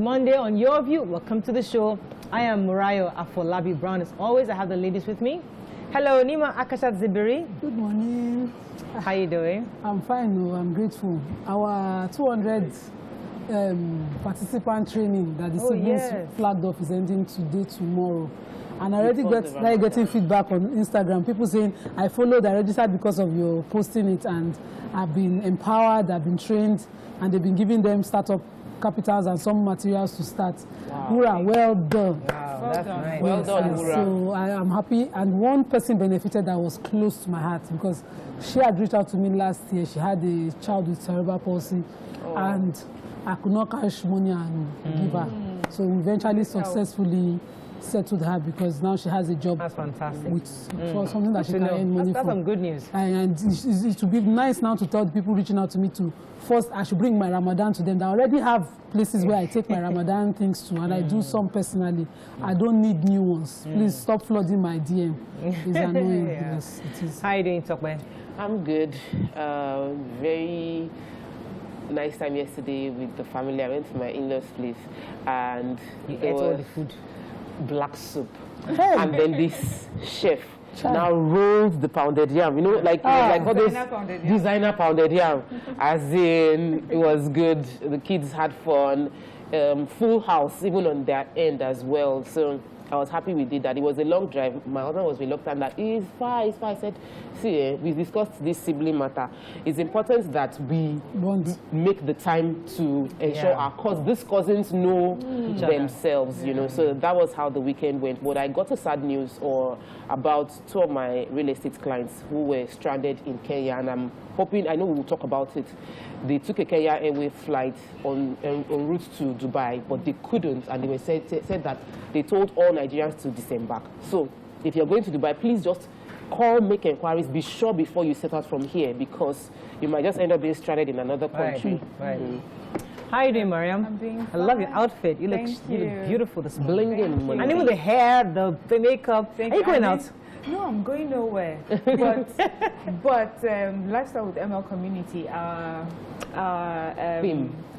Monday on Your View. Welcome to the show. I am Murayo Afolabi Brown. As always, I have the ladies with me. Hello, Nima Akashat Zibiri. Good morning. How you doing? I'm fine. No, I'm grateful. Our 200 participant training that the siblings flagged off is ending today, tomorrow. And I already getting feedback on Instagram. People saying, I followed, I registered because of your posting it, and I've been empowered, I've been trained, and they've been giving them startup capitals and some materials to start. Wow. Hurrah, well done. Wow, that's nice. Well done, Hurrah. So I am happy. And one person benefited that was close to my heart because she had reached out to me last year. She had a child with cerebral palsy, and I could not cash money and give her. So we eventually successfully settled her because now she has a job. That's fantastic. For something that she can earn money for. That's some good news. And it would be nice now to tell the people reaching out to me to first I should bring my Ramadan to them. I already have places where I take my Ramadan things to, and I do some personally. I don't need new ones. Please stop flooding my DM. It's annoying. Yes, it is. How are you doing, Tokwe? I'm good. Very nice time yesterday with the family. I went to my in-laws' place and you ate all the food. Black soup, and then this chef now rolls the pounded yam. You know, like all those designer pounded yam. As in, it was good. The kids had fun. Full house, even on their end as well. So I was happy we did that. It was a long drive. My husband was reluctant that it's far, it's far. I said, see, we discussed this sibling matter. It's important that we make the time to ensure these cousins know themselves, you know. So that was how the weekend went. But I got a sad news about two of my real estate clients who were stranded in Kenya, and I'm hoping, I know we will talk about it. They took a Kenya Airways flight en route to Dubai, but they couldn't, and they were said that they told all Nigerians to disembark. So if you're going to Dubai, please just call, make inquiries, be sure before you set out from here, because you might just end up being stranded in another country. Right. How are you doing, Mariam? I'm doing fine. I love your outfit. You look beautiful this morning. Blinging. And even the hair, the makeup. Are you going out? No, I'm going nowhere. But Lifestyle with ML Community,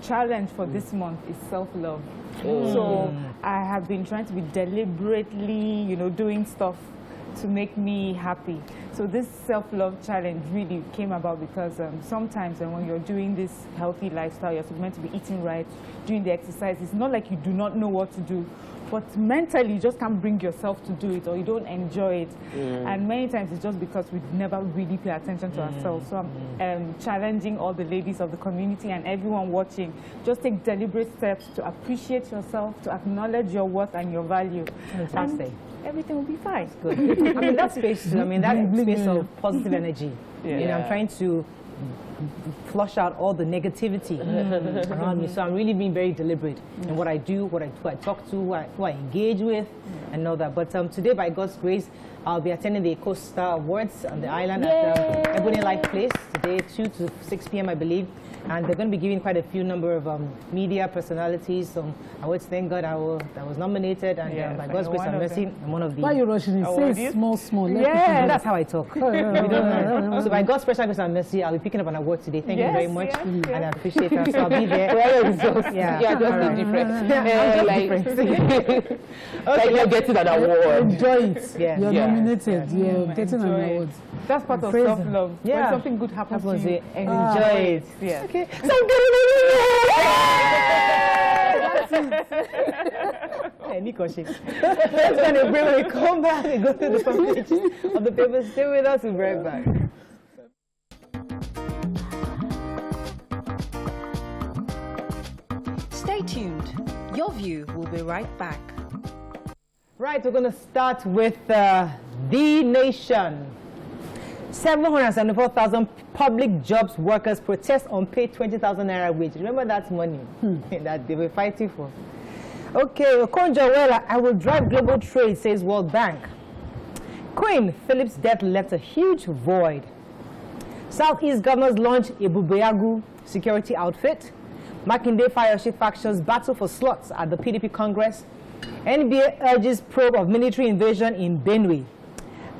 challenge for this month is self-love. So I have been trying to be deliberately, doing stuff to make me happy. So this self-love challenge really came about because sometimes when you're doing this healthy lifestyle, you're meant to be eating right, doing the exercise. It's not like you do not know what to do, but mentally you just can't bring yourself to do it, or you don't enjoy it. And many times it's just because we never really pay attention to ourselves. So I'm challenging all the ladies of the community and everyone watching, just take deliberate steps to appreciate yourself, to acknowledge your worth and your value. Fantastic. And everything will be fine. Good. I mean, that space of positive energy. I'm trying to flush out all the negativity around me. So I'm really being very deliberate in what I do, who I talk to, who I engage with, and all that. But today, by God's grace, I'll be attending the Costa Awards on the island at Ebony Light Place today, 2 to 6 p.m. I believe. And they're going to be giving quite a few number of media personalities. I would thank God I was nominated, and by God's grace and mercy, I'm one of the. Why are you rushing? Say small. Yeah, that's how I talk. So by God's special grace and mercy, I'll be picking up an award today. Thank you very much, and I appreciate that. So I'll be there. Just different. Like you're getting an award. Enjoy it. You're nominated. You're getting an award. That's part of self-love. When something good happens to you, enjoy it. Yeah. Okay. So hey, Nikoshi. Let's go and bring come back and go through the front pages of the papers. Stay with us. We'll be right back. Stay tuned. Your View will be right back. Right, we're going to start with The Nation. 774,000 public jobs workers protest unpaid 20,000 naira wage. Remember that money that they were fighting for? Okay, Okonjo-Iweala, I will drive global trade, says World Bank. Queen Philip's death left a huge void. Southeast governors launch a Bubeagu security outfit. Makinde Fayoshe factions battle for slots at the PDP Congress. NBA urges probe of military invasion in Benue.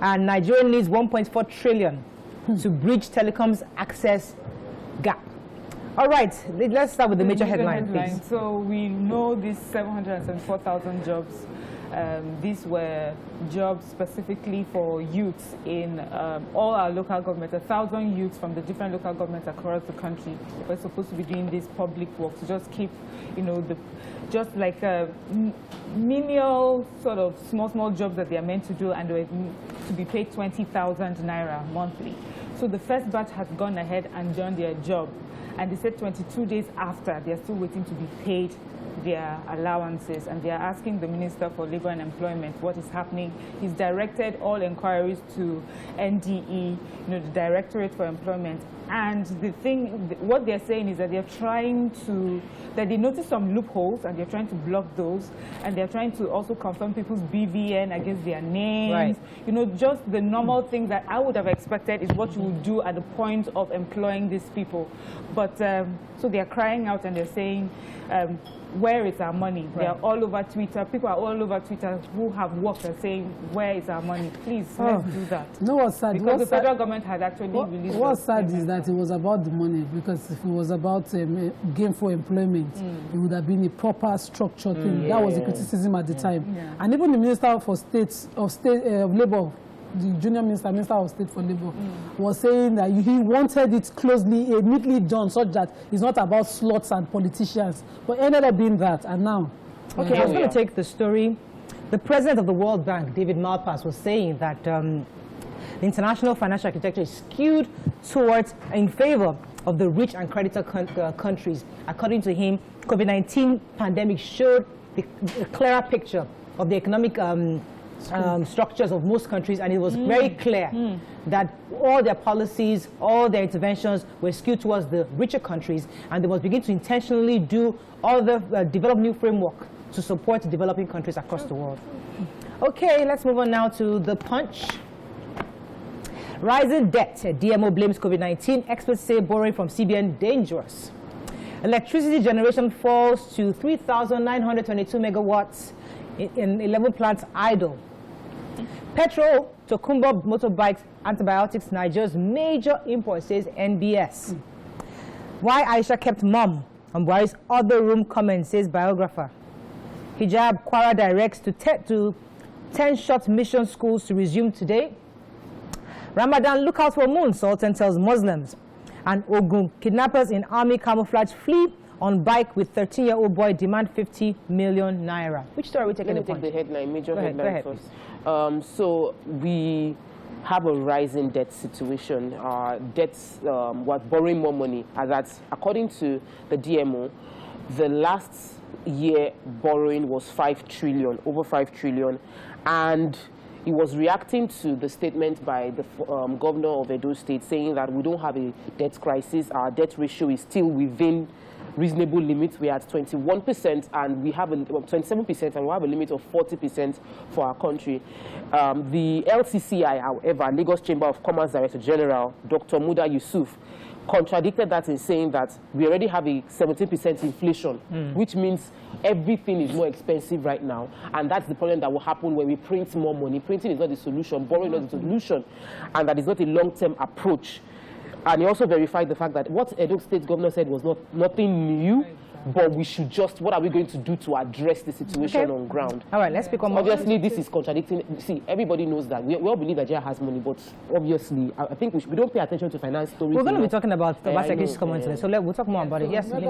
And Nigeria needs 1.4 trillion to bridge telecoms access gap. All right, let's start with the major headline, please. So we know these 774,000 jobs. These were jobs specifically for youths in all our local governments. 1,000 youths from the different local governments across the country were supposed to be doing this public work to just keep, you know, just like menial sort of small jobs that they are meant to do, and they were to be paid 20,000 naira monthly. So the first batch has gone ahead and done their job, and they said 22 days after, they're still waiting to be paid their allowances, and they are asking the Minister for Labour and Employment what is happening. He's directed all inquiries to NDE, you know, the Directorate for Employment. And what they're saying is that they're trying to, that they notice some loopholes and they're trying to block those, and they're trying to also confirm people's BVN against their names. Right. You know, just the normal things that I would have expected is what you would do at the point of employing these people. But so they're crying out and they're saying, where is our money? Right. They are all over Twitter. People are all over Twitter who have worked are saying, where is our money? Please, let's do that. No, what's sad? Because the federal government had actually released. What's sad is that it was about the money, because if it was about gainful employment, it would have been a proper structured thing. That was the criticism at the time. Yeah. And even the Minister for Labour, the junior minister of State for Labour, was saying that he wanted it closely, neatly done, such that it's not about slots and politicians. But it ended up being that, and now. Okay, I was going to take the story. The president of the World Bank, David Malpass, was saying that the international financial architecture is skewed towards, in favor of the rich and creditor countries. According to him, COVID-19 pandemic showed a clearer picture of the economic structures of most countries, and it was very clear that all their policies, all their interventions were skewed towards the richer countries, and they must begin to intentionally do all the develop new framework to support developing countries across the world. Okay, let's move on now to The Punch. Rising debt. DMO blames COVID-19. Experts say borrowing from CBN dangerous. Electricity generation falls to 3,922 megawatts in 11 plants idle. Petrol, Tokumbo motorbikes, antibiotics, Nigeria's major import, says NBS. Why Aisha kept mum on Buhari's other room comment, says biographer. Hijab, Kwara directs to 10 short mission schools to resume today. Ramadan, look out for moon, Sultan tells Muslims. And Ogun, kidnappers in army camouflage flee on bike with 13-year-old boy, demand 50 million naira. Which story are we taking? Let me take the headline, major headline first. So we have a rising debt situation. Debts, we're borrowing more money. According to the DMO, the last year borrowing was 5 trillion, over 5 trillion. And he was reacting to the statement by the governor of Edo State saying that we don't have a debt crisis. Our debt ratio is still within reasonable limits. We're at 21% and we have 27%, and we have a limit of 40% for our country. The LCCI, however, Lagos Chamber of Commerce Director General, Dr. Muda Yusuf, contradicted that in saying that we already have a 17% inflation, which means everything is more expensive right now. And that's the problem that will happen when we print more money. Printing is not the solution, borrowing is not the solution, and that is not a long-term approach. And he also verified the fact that what Edo State governor said was nothing new, but we should just, what are we going to do to address the situation on ground? All right, let's pick on. Obviously, this is contradicting. See, everybody knows that. We all believe that Nigeria has money, but obviously, I think we don't pay attention to finance stories. We're going to be talking about Secretary's comments today, so we'll talk more about it. Yes, we've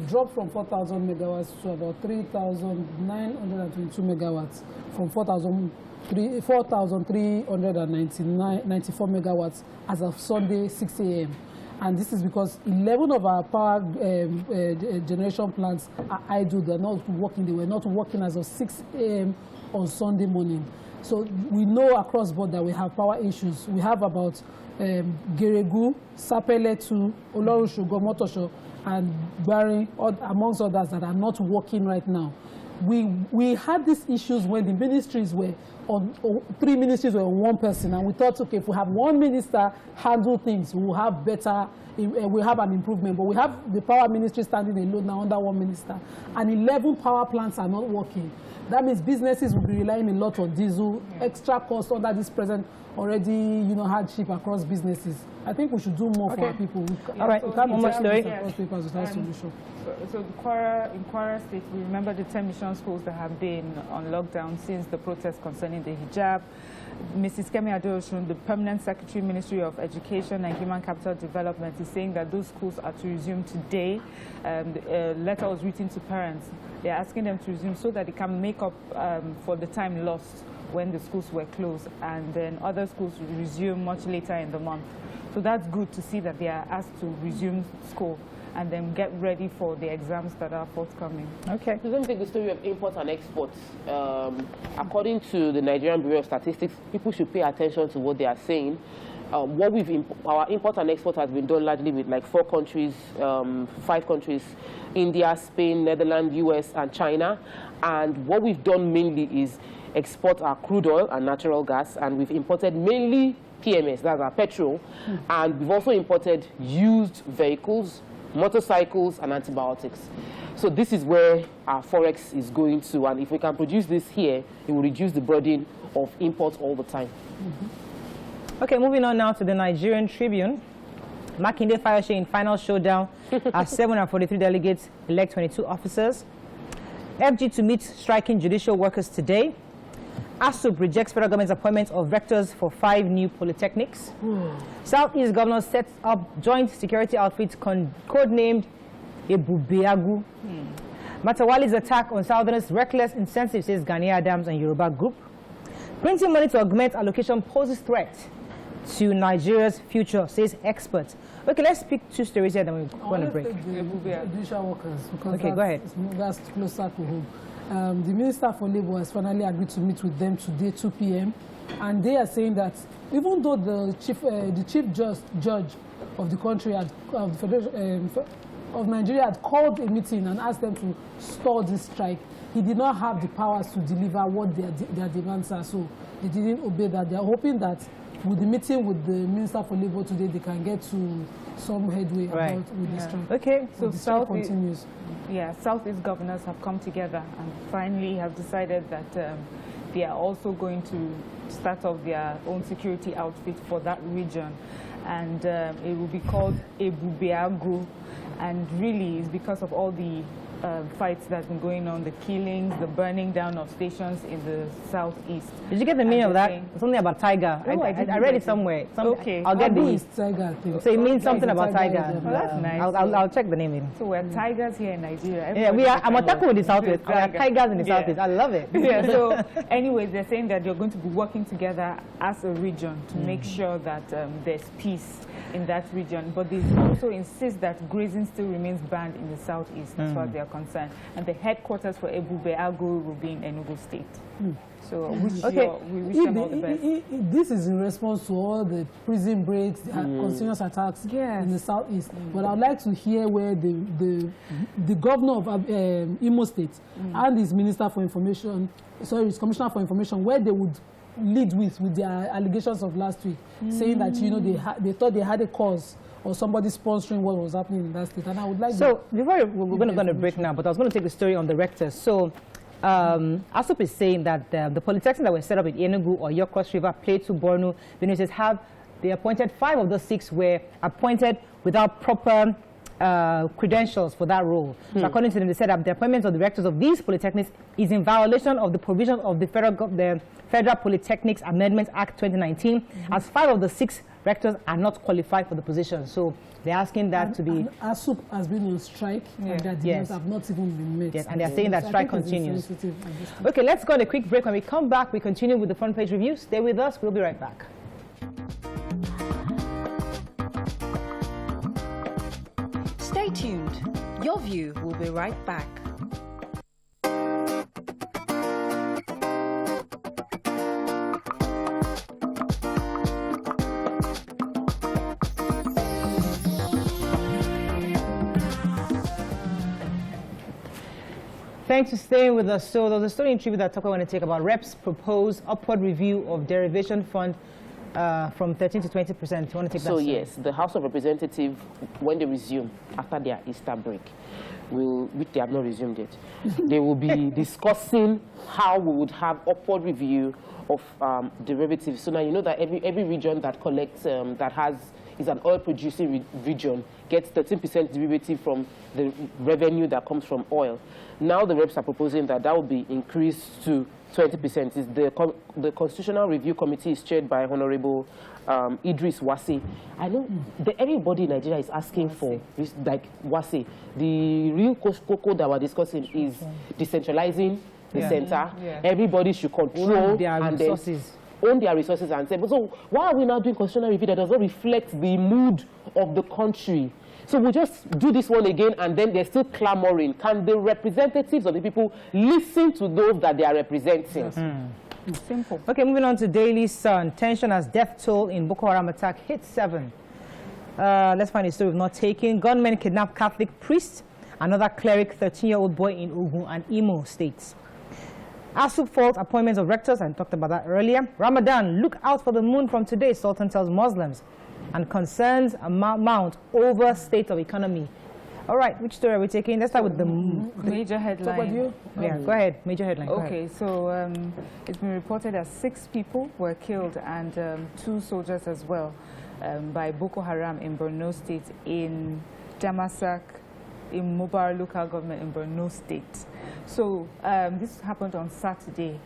dropped from 4,000 megawatts to about 3,922 megawatts, from 4,394 megawatts as of Sunday, 6 a.m. And this is because 11 of our power generation plants are idle. They're not working. They were not working as of 6 a.m. on Sunday morning. So we know across board that we have power issues. We have about Geregu, Sapeletu, Olorushogo, Motosho, and Bari, amongst others that are not working right now. We had these issues when the ministries were on, 3 ministries were on one person, and we thought, okay, if we have one minister handle things, we'll have better, we'll have an improvement. But we have the power ministry standing alone now under one minister, and 11 power plants are not working. That means businesses will be relying a lot on diesel, extra cost under this present already, you know, hardship across businesses. I think we should do more for our people. All right, we can't one more story. across papers without solution. So in Kwara State, we remember the 10 mission schools that have been on lockdown since the protests concerning the hijab. Mrs. Kemi Adeosun, the Permanent Secretary, Ministry of Education and Human Capital Development, is saying that those schools are to resume today. A letter was written to parents. They're asking them to resume so that they can make up for the time lost when the schools were closed, and then other schools will resume much later in the month. So that's good to see that they are asked to resume school and then get ready for the exams that are forthcoming. Okay. So let me take the story of imports and exports. According to the Nigerian Bureau of Statistics, people should pay attention to what they are saying. Our import and export has been done largely with like 4 countries, 5 countries, India, Spain, Netherlands, US, and China. And what we've done mainly is export our crude oil and natural gas, and we've imported mainly PMS, that's our petrol, and we've also imported used vehicles, motorcycles, and antibiotics. So this is where our forex is going to, and if we can produce this here, it will reduce the burden of imports all the time. Okay, moving on now to the Nigerian Tribune. Makinde Fayose in final showdown as 743 delegates elect 22 officers. FG to meet striking judicial workers today. ASUP rejects federal government's appointment of rectors for 5 new polytechnics. Southeast governor sets up joint security outfit codenamed Ebubeagu. Matawali's attack on Southerners reckless, insensitive, says Gani Adams and Yoruba group. Printing money to augment allocation poses threat to Nigeria's future, says experts. Okay, let's pick 2 stories here, then we're going to break. Judicial workers, because okay, go ahead. That's closer to home. The Minister for Labour has finally agreed to meet with them today, 2 p.m. And they are saying that even though the chief judge of the country, of Nigeria, had called a meeting and asked them to stall this strike, he did not have the powers to deliver what their demands are. So they didn't obey that. They are hoping that with the meeting with the Minister for Labour today, they can get to some headway with this strike. Okay, so the strike continues. Southeast governors have come together and finally have decided that they are also going to start off their own security outfit for that region. And it will be called Ebubeagu. And really, it's because of all the fights that's been going on, the killings, the burning down of stations in the southeast. Did you get the meaning of that? Something about tiger. Oh, I read it somewhere. Okay. I'll get the tiger thing. So it means something about tiger. Oh, that's nice. I'll check the name in. So we're tigers here in Nigeria. Yeah, we are. I'm attacking with the southeast. We are tigers in the southeast. I love it. Yeah. So, anyways, they're saying that they're going to be working together as a region to make sure that there's peace in that region, but they also insist that grazing still remains banned in the southeast as far as they are concerned. And the headquarters for Ebubeagu will be in Enugu State. So we wish them all the best. This is in response to all the prison breaks, the continuous attacks in the southeast. But I'd like to hear where the governor of Imo State and his minister for information, his commissioner for information, where they would lead with their allegations of last week, saying that they thought they had a cause or somebody sponsoring what was happening in that state. And I would like before we're going to break now, but I was going to take the story on the rectors. So ASUP is saying that the polytechnics that were set up in Enugu or York Cross River, Plateau, Borno, the universities they appointed 5 of those 6 were appointed without proper credentials for that role. So according to them, they said that the appointment of the rectors of these polytechnics is in violation of the provision of the Federal Polytechnics Amendment Act 2019, as 5 of the 6 rectors are not qualified for the position. So they're asking that to be... ASUP has been on strike, and their demands have not even been met. Yes, and they're saying that strike continues. Okay, let's go on a quick break. When we come back, we continue with the front page review. Stay with us. We'll be right back. Stay tuned. Your View will be right back. Thanks for staying with us. So there's a story in Tribune that I want to take about reps propose upward review of derivation fund from 13 to 20%. You want to take that? So yes, the House of Representatives, when they resume after their Easter break, which they have not resumed yet, they will be discussing how we would have upward review of derivatives. So now you know that every region that collects, is an oil-producing region, gets 13% derivative from the revenue that comes from oil. Now the reps are proposing that will be increased to 20%. The Constitutional Review Committee is chaired by Honorable Idris Wase. I know everybody in Nigeria is asking for this, like Wase. The real cocoa that we're discussing is decentralizing the center. Yeah. Everybody should control their resources. Own their resources and say, but so why are we now doing constitutional review that does not reflect the mood of the country? So we'll just do this one again, and then they're still clamoring. Can the representatives of the people listen to those that they are representing? Simple. Okay, moving on to Daily Sun. Tension as death toll in Boko Haram attack hit 7. Let's find a story we've not taken. Gunmen kidnap Catholic priest, another cleric, 13-year-old boy in Ogun and Imo states. ASUP fault appointments of rectors, I talked about that earlier. Ramadan, look out for the moon from today, Sultan tells Muslims. And concerns mount over state of economy. All right, which story are we taking? Let's start with the major headline. Yeah, go ahead, major headline. Okay, so it's been reported that 6 people were killed and 2 soldiers as well by Boko Haram in Borno State, in Damasak, in Mobar local government in Borno State. So this happened on Saturday.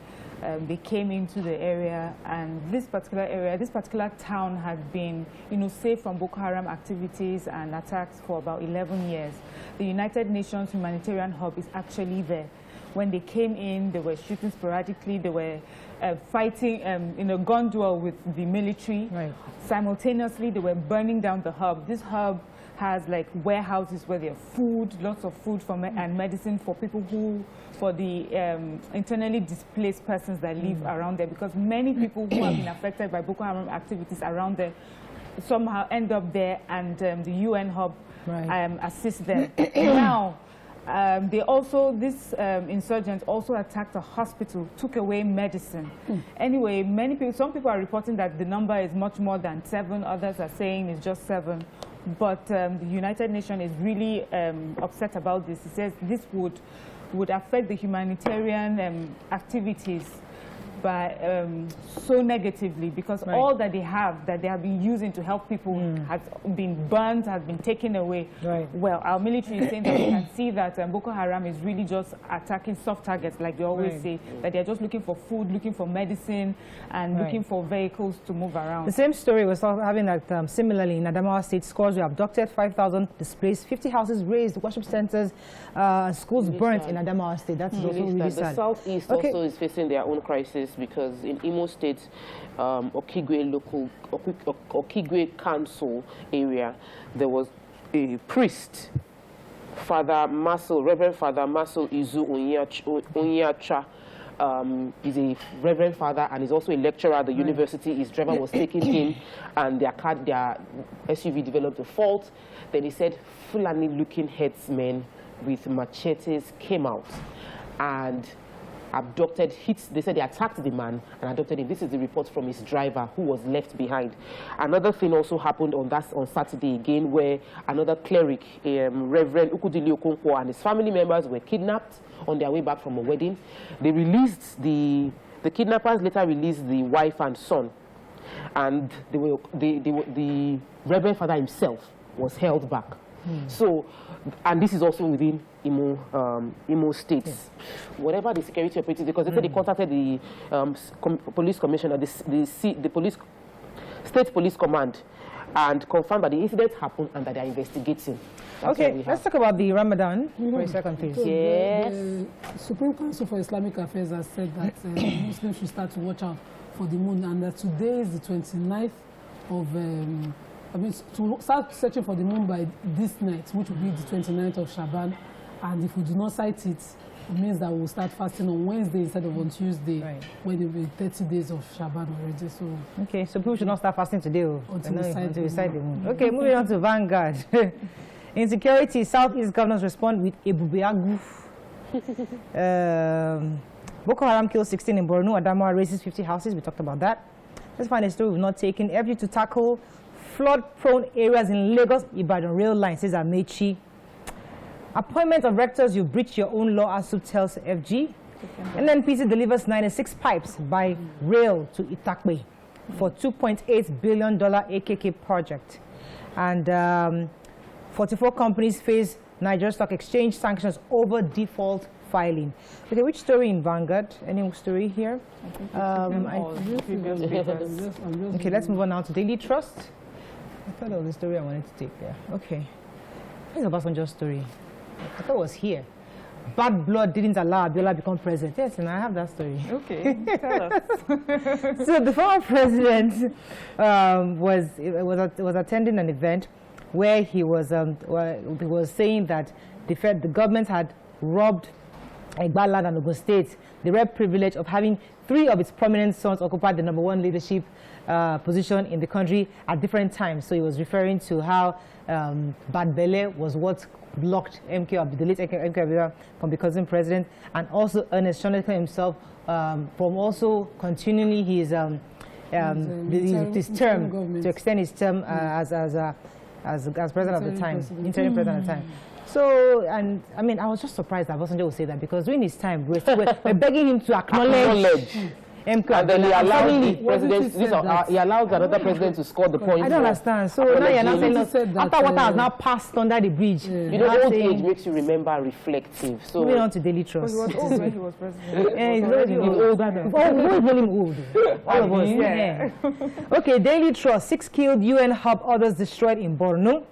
They came into the area, and this particular town had been, safe from Boko Haram activities and attacks for about 11 years. The United Nations humanitarian hub is actually there. When they came in, they were shooting sporadically. They were fighting in a gun duel with the military. Right. Simultaneously, they were burning down the hub. This hub has like warehouses where there are food, lots of food and medicine for people for the internally displaced persons that live around there, because many people who have been affected by Boko Haram activities around there somehow end up there, and the UN hub assists them. Now, these insurgents also attacked a hospital, took away medicine. Anyway, some people are reporting that the number is much more than 7. Others are saying it's just 7. But the United Nations is really upset about this. It says this would affect the humanitarian activities by so negatively, because all that they have been using to help people has been burnt, has been taken away. Right. Well, our military is saying that we can see that Boko Haram is really just attacking soft targets, like they always say, that they're just looking for food, looking for medicine, and looking for vehicles to move around. The same story was having that similarly in Adamawa State. Scores were abducted, 5,000 displaced, 50 houses razed, worship centers, schools burnt in Adamawa State. That's also really sad. The Southeast also is facing their own crisis, because in Imo State, Okigwe Council area, there was a priest, Reverend Father Maso Izu Onyacha. He's a reverend father and is also a lecturer at the university. His driver was taking him, and their SUV developed a fault. Then he said Fulani-looking headsmen with machetes came out and abducted, they said they attacked the man and abducted him. This is the report from his driver, who was left behind. Another thing also happened on Saturday again, where another cleric, Reverend Ukudili Okonkwo, and his family members were kidnapped on their way back from a wedding. They released the kidnappers later released the wife and son, and the Reverend Father himself was held back. So, and this is also within Imo State. Whatever the security operatives, because they said they contacted the police commissioner, the state police command, and confirmed that the incident happened and that they are investigating. That's okay, let's talk about the Ramadan for a second, please. So the Supreme Council for Islamic Affairs has said that Muslims should start to watch out for the moon, and that today is the 29th of to start searching for the moon by this night, which will be the 29th of Shaban. And if we do not sight it, it means that we'll start fasting on Wednesday instead of on Tuesday, when it will be 30 days of Shaban already. So okay, so people should not start fasting today until we sight the moon. Okay, moving on to Vanguard. Insecurity, Southeast governors respond with Ebubeagu. Boko Haram kills 16 in Borno. Adamawa raises 50 houses. We talked about that. Let's find a story we've not taken. Effort to tackle flood-prone areas in Lagos, Ibadan rail line, says Amechi. Appointment of rectors, you breach your own law, ASUP tells FG. NNPC delivers 96 pipes by rail to Itakpe for $2.8 billion AKK project. And 44 companies face Nigeria Stock Exchange sanctions over default filing. Okay, which story in Vanguard? Any story here? Okay, let's move on now to Daily Trust. I thought that was the story I wanted to take there. Okay. Here's a Obasanjo story. I thought it was here. Bad blood didn't allow Abiola become president. Yes, and I have that story. Okay, tell us. So the former president was attending an event where he was saying that the government had robbed Egbaland and Ogun State the rare privilege of having 3 of its prominent sons occupy the #1 leadership position in the country at different times. So he was referring to how Bad Belle was what blocked the late MK Abiola from becoming president, and also Ernest Shonekan himself from also continually his term to extend his term as president of the time, interim president of the time. So, and I mean, I was just surprised that Obasanjo would say that, because during his time, we're begging him to acknowledge MK. And then he allows the president, he allows another president to score the points. I don't understand. So now you're not saying after water has now passed under the bridge. You know, old age makes you remember reflective. So moving on to Daily Trust. He was old when he was president. Yeah, he's already old. Who is really old? All of us. Yeah. Okay, Daily Trust. 6 killed, UN hub, others destroyed in Borno.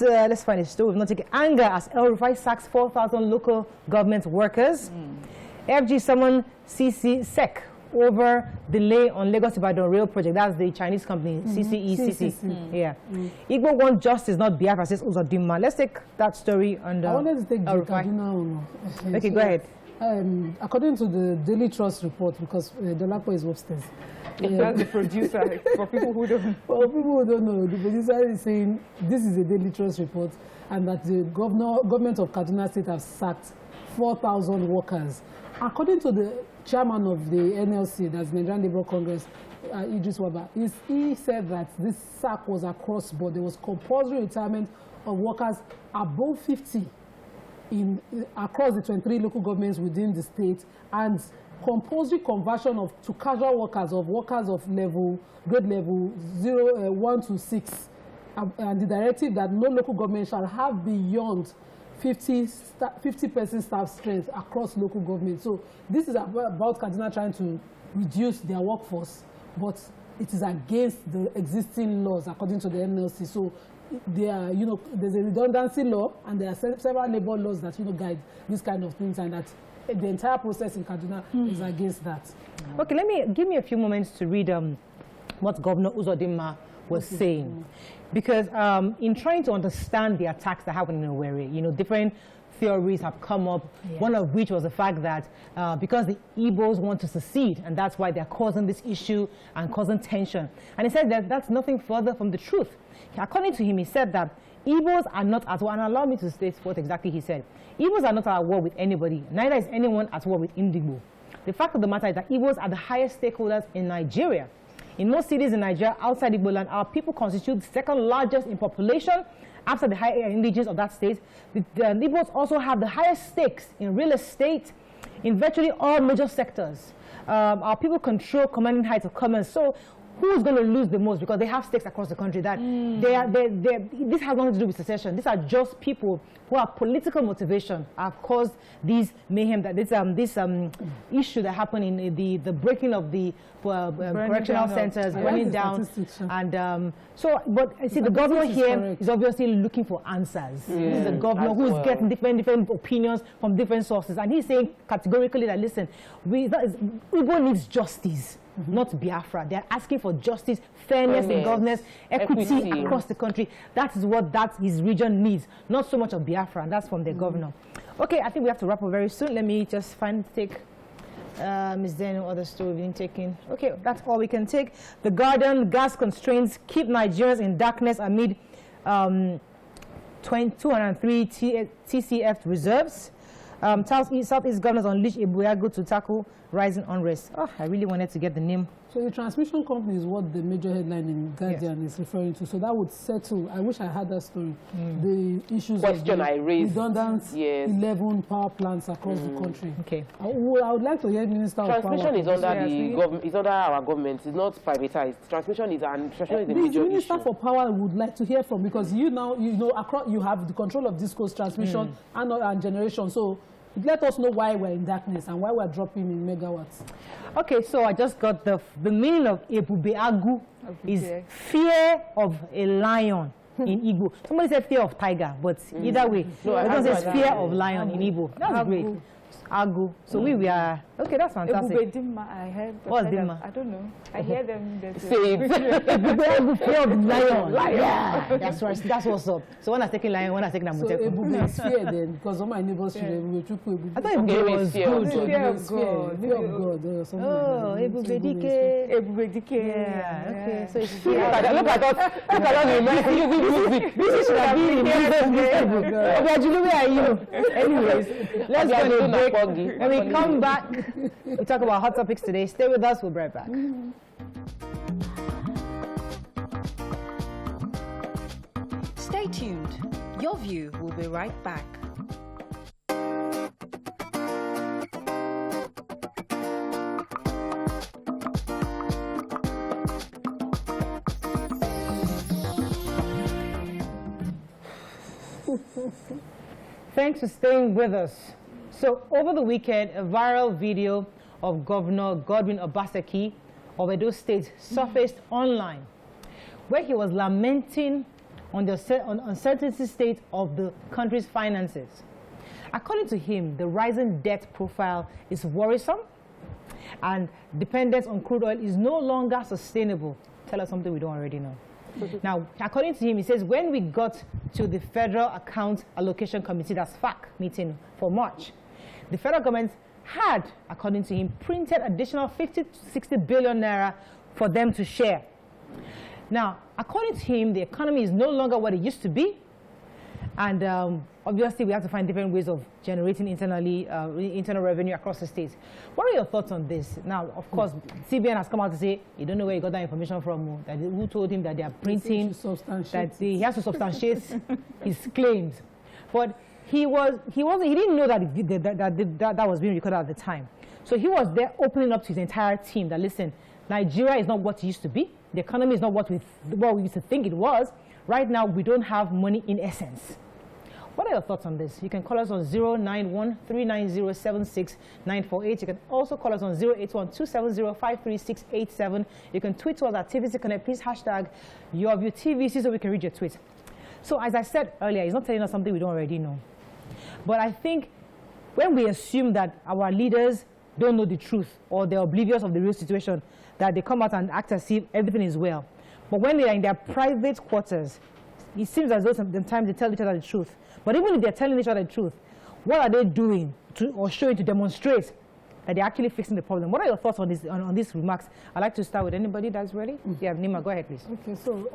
Let's find a story. We've not taken anger as El-Rufai sacks 4,000 local government workers. FG summoned SEC over delay on Lagos Ibadan rail project. That's the Chinese company, CCE. Yeah. Igbo want justice, not Biafra, says Uzodimma. Let's take that story under I wanted to take the Kaduna. Okay, go ahead. According to the Daily Trust report, because Dolapo is upstairs. That's the producer, for people who don't know. For people who don't know, the producer is saying this is a Daily Trust report, and that the government of Kaduna State has sacked 4,000 workers. According to the chairman of the NLC, that's Nigerian Labour Congress, Idris Waba, he said that this sack was across board. There was compulsory retirement of workers above 50 across the 23 local governments within the state, and compulsory conversion to casual workers of grade level 1 to 6, and the directive that no local government shall have beyond 50% staff strength across local government. So this is about Kaduna trying to reduce their workforce, but it is against the existing laws according to the NLC. So there's a redundancy law, and there are several labor laws that guide these kind of things, and that the entire process in Kaduna is against that. Okay, give me a few moments to read what Governor Uzodimma was saying. Because in trying to understand the attacks that happened in Owerri, different theories have come up, one of which was the fact that because the Igbos want to secede, and that's why they're causing this issue and causing tension. And he said that that's nothing further from the truth. According to him, he said that Igbos are not at war, and allow me to state what exactly he said. Igbos are not at war with anybody, neither is anyone at war with Indigbo. The fact of the matter is that Igbos are the highest stakeholders in Nigeria. In most cities in Nigeria, outside Igbo land, our people constitute the second largest in population after the high indigenous of that state. The Igbos also have the highest stakes in real estate, in virtually all major sectors. Our people control commanding heights of commerce. So who's going to lose the most? Because they have stakes across the country. That this has nothing to do with secession. These are just people who have political motivation have caused these mayhem, that this issue that happened in the breaking of the correctional centers, burning down. And but I see the governor here is obviously looking for answers. This is the governor who's getting different opinions from different sources. And he's saying categorically that, listen, Igbo needs justice. Not Biafra. They're asking for justice, fairness in governance, equity across the country. That is what his region needs, not so much of Biafra, and that's from the governor. Okay, I think we have to wrap up very soon. Let me just take Ms. Daniel, other story we've been taking. Okay, that's all we can take. The Guardian, gas constraints keep Nigerians in darkness amid 203 TCF reserves. Southeast governors unleash Ibuyago to tackle rising unrest. Oh, I really wanted to get the name So the transmission company is what the major headline in Guardian is referring to. So that would settle, I wish I had that story, the issues of the redundant 11 power plants across the country. Okay. I would like to hear Minister of Power. Transmission is under the government, it's under our government, it's not privatized. Transmission is a major Minister for Power would like to hear from, because you know, across, you have the control of this coast transmission and generation. So let us know why we're in darkness and why we're dropping in megawatts. Okay, so I just got the meaning of Ebubeagu is fear of a lion in Igbo. Somebody said fear of tiger, but either way, everyone says fear of lion in Igbo. That's great. Agu. So we are okay. That's fantastic. I heard. What's Dimma? I don't know. I hear them say it. Fear of lion. Yeah, that's right. That's what's up. So when I taking lion, when I taking Amuteko. So Ebube is fear then, because all my neighbors should Ebube. I thought Ebube was good. Fear of God. Fear of God or something. Oh, Ebube Dike. Ebube Dike. Yeah. Okay. So it's fear. Look at that. This should have been in the where are you? Anyways, let's go to a break. When we come back, we talk about hot topics today. Stay with us. We'll be right back. Stay tuned. Your View will be right back. Thanks for staying with us. So over the weekend, a viral video of Governor Godwin Obaseki of Edo State surfaced online, where he was lamenting on the uncertainty state of the country's finances. According to him, the rising debt profile is worrisome and dependence on crude oil is no longer sustainable. Tell us something we don't already know. Now, according to him, he says when we got to the Federal Account Allocation Committee, that's FAC, meeting for March, the federal government had, according to him, printed additional 50 to 60 billion naira for them to share. Now, according to him, the economy is no longer what it used to be, and obviously we have to find different ways of generating internal revenue across the states. What are your thoughts on this? Now, of course, CBN has come out to say, you don't know where he got that information from, that who told him that they are printing, that he has to substantiate his claims. But he didn't know that was being recorded at the time. So he was there opening up to his entire team that, listen, Nigeria is not what it used to be. The economy is not what we used to think it was. Right now, we don't have money in essence. What are your thoughts on this? You can call us on 091-390-76948. You can also call us on 081-270-53687. You can tweet to us at TVC Connect. Please hashtag YourViewTVC so we can read your tweet. So as I said earlier, he's not telling us something we don't already know. But I think when we assume that our leaders don't know the truth or they're oblivious of the real situation, that they come out and act as if everything is well. But when they are in their private quarters, it seems as though sometimes they tell each other the truth. But even if they're telling each other the truth, what are they doing or showing to demonstrate that they're actually fixing the problem? What are your thoughts on these remarks? I'd like to start with anybody that's ready. Yeah, Nima, go ahead, please. Okay, so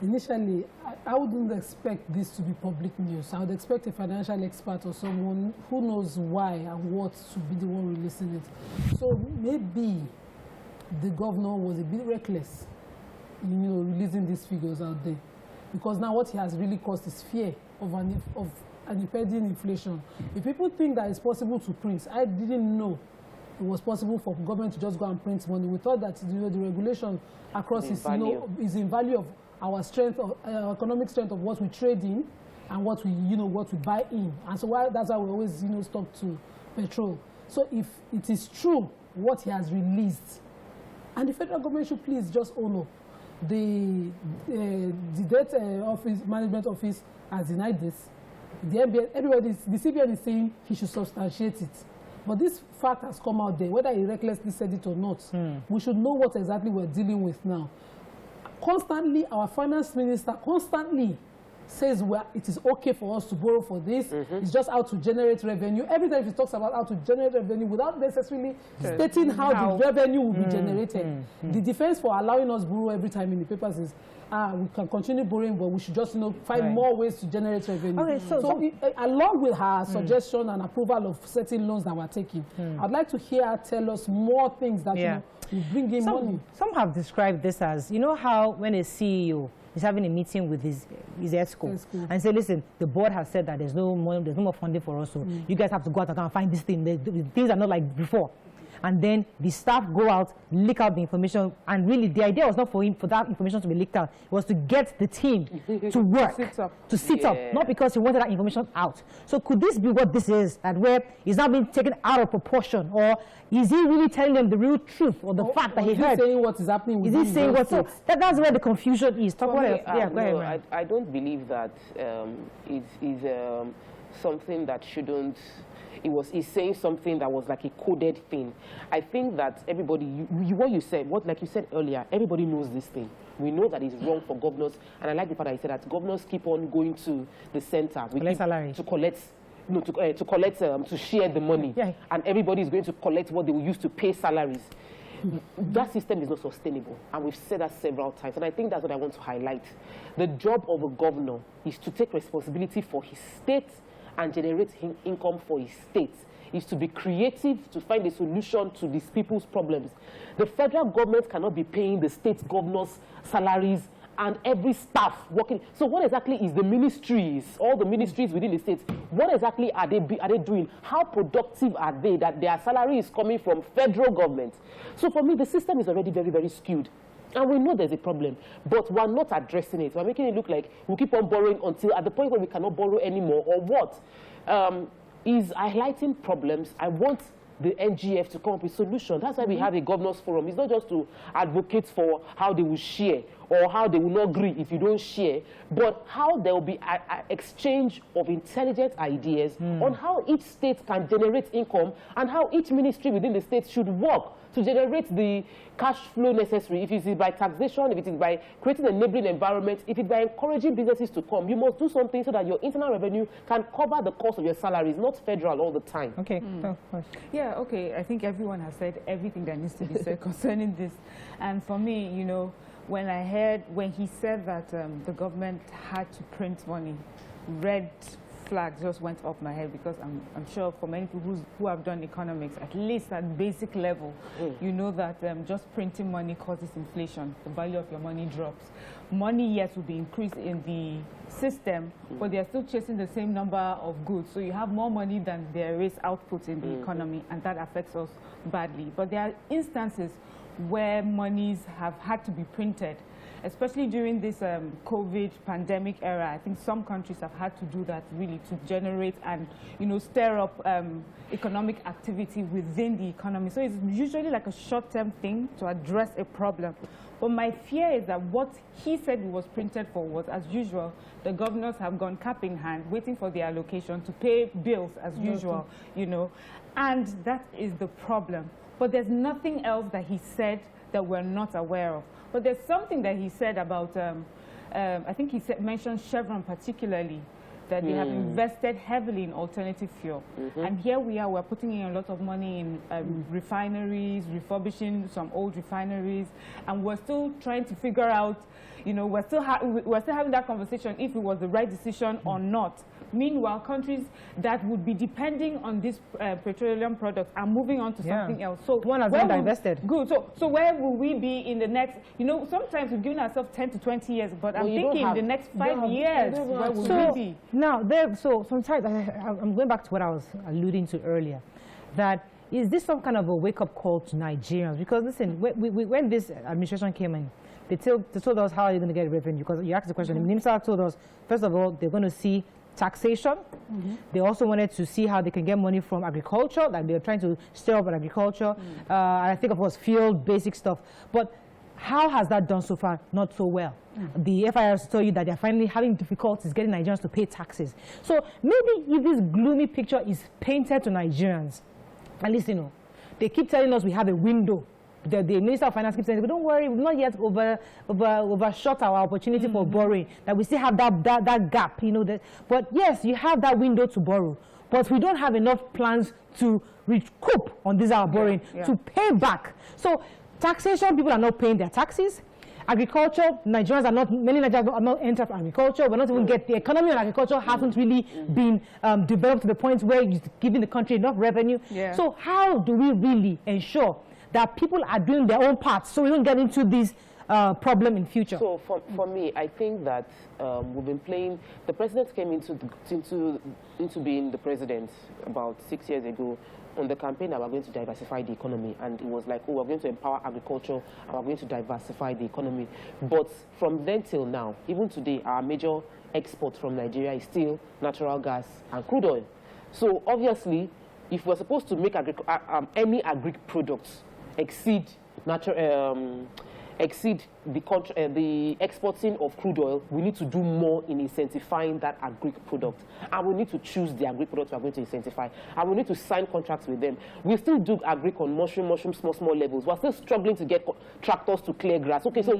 initially, I wouldn't expect this to be public news. I would expect a financial expert or someone who knows why and what to be the one releasing it. So maybe the governor was a bit reckless, releasing these figures out there. Because now what he has really caused is fear of an impending inflation. If people think that it's possible to print, I didn't know it was possible for government to just go and print money. We thought that the regulation across is in value of our strength, our economic strength of what we trade in and what we buy in. And so that's why we always stock to petrol. So if it is true what he has released, and the federal government should please just own up. The debt management office has denied this. The CBN is saying he should substantiate it. But this fact has come out there, whether he recklessly said it or not. We should know what exactly we're dealing with now. Constantly, our finance minister constantly says it is okay for us to borrow for this. It's just how to generate revenue. Every time he talks about how to generate revenue without necessarily stating how the revenue will be generated. The defense for allowing us borrow every time in the papers is, we can continue borrowing, but we should just find more ways to generate revenue. Okay, so along with her suggestion and approval of certain loans that we're taking, I'd like to hear her tell us more things that you bring in money. Some have described this as, you know how when a CEO is having a meeting with his ESCO and say, listen, the board has said that there's no more funding for us, so you guys have to go out and find this thing. The things are not like before. And then the staff go out, leak out the information, and really the idea was not for that information to be leaked out. It was to get the team to work, to sit up, not because he wanted that information out. So could this be what this is, that where it's not being taken out of proportion, or is he really telling them the real truth or the fact that he heard? Is he saying what is happening? Is he saying what? So that's where the confusion is. Talk about it. Yeah, go ahead. I don't believe that it is something that shouldn't. He's saying something that was like a coded thing. I think that everybody, what you said, like you said earlier, everybody knows this thing. We know that it's wrong for governors, and I like the part that he said that governors keep on going to the center to share the money, and everybody is going to collect what they will use to pay salaries. That system is not sustainable, and we've said that several times, and I think that's what I want to highlight. The job of a governor is to take responsibility for his state and generate income for his state, is to be creative, to find a solution to these people's problems. The federal government cannot be paying the state governors' salaries and every staff working. So what exactly is the ministries, all the ministries within the states, what exactly are they doing? How productive are they that their salary is coming from federal government? So for me, the system is already very, very skewed. And we know there's a problem, but we're not addressing it. We're making it look like we keep on borrowing until at the point where we cannot borrow anymore, or what? Is highlighting problems. I want the NGF to come up with solutions. That's why we have a governors forum. It's not just to advocate for how they will share or how they will not agree if you don't share, but how there will be an exchange of intelligent ideas on how each state can generate income and how each ministry within the state should work to generate the cash flow necessary. If it is by taxation, if it is by creating a enabling environment, if it's by encouraging businesses to come, you must do something so that your internal revenue can cover the cost of your salaries, not federal all the time. Okay. Yeah, okay. I think everyone has said everything that needs to be said concerning this. And for me, you know, when he said that the government had to print money, red flag just went up my head, because I'm sure for many people who have done economics, at least at basic level, you know that just printing money causes inflation. The value of your money drops. Money, yes, will be increased in the system, but they are still chasing the same number of goods. So you have more money than there is output in the economy, and that affects us badly. But there are instances where monies have had to be printed, especially during this COVID pandemic era. I think some countries have had to do that really to generate and, you know, stir up economic activity within the economy. So it's usually like a short-term thing to address a problem. But my fear is that what he said was printed for was, as usual, the governors have gone cap in hand, waiting for their allocation to pay bills as usual, you know, and that is the problem. But there's nothing else that he said that we're not aware of. But there's something that he said about, I think he mentioned Chevron particularly, that they have invested heavily in alternative fuel. And here we are, we're putting in a lot of money in refineries, refurbishing some old refineries, and we're still trying to figure out, you know, we're still having that conversation if it was the right decision or not. Meanwhile, countries that would be depending on these petroleum products are moving on to something else. So one has been divested. Good. So where will we be in the next, you know, sometimes we've given ourselves 10 to 20 years, but I'm thinking in the next 5 years, where will we be? Now, so sometimes I'm going back to what I was alluding to earlier, that is this some kind of a wake-up call to Nigerians? Because listen, when this administration came in, they told us how are you going to get revenue, because you asked the question. The minister told us, first of all, they're going to see taxation. They also wanted to see how they can get money from agriculture, like they were trying to stir up agriculture. And I think, of course, field, basic stuff. But how has that done so far? Not so well. The FIRs tell you that they're finally having difficulties getting Nigerians to pay taxes. So maybe if this gloomy picture is painted to Nigerians, at least, you know, they keep telling us we have a window the Minister of Finance keeps saying, don't worry, we've not yet overshot our opportunity for borrowing, that we still have that gap, you know. But yes, you have that window to borrow, but we don't have enough plans to recoup on this our borrowing, to pay back. So taxation, people are not paying their taxes. Agriculture, many Nigerians are not entering agriculture. We're not even get the economy on agriculture hasn't really been developed to the point where you're giving the country enough revenue. So how do we really ensure that people are doing their own parts so we don't get into this problem in future? So for me, I think that we've been playing, the president came into being the president about 6 years ago on the campaign that we're going to diversify the economy, and it was like, oh, we're going to empower agriculture and we're going to diversify the economy. But from then till now, even today, our major export from Nigeria is still natural gas and crude oil. So obviously, if we're supposed to make any agri products exceed the exporting of crude oil, we need to do more in incentivizing that agri product. And we need to choose the agri products we are going to incentivize. And we need to sign contracts with them. We still do agri on mushroom, small levels. We're still struggling to get tractors to clear grass. Okay, so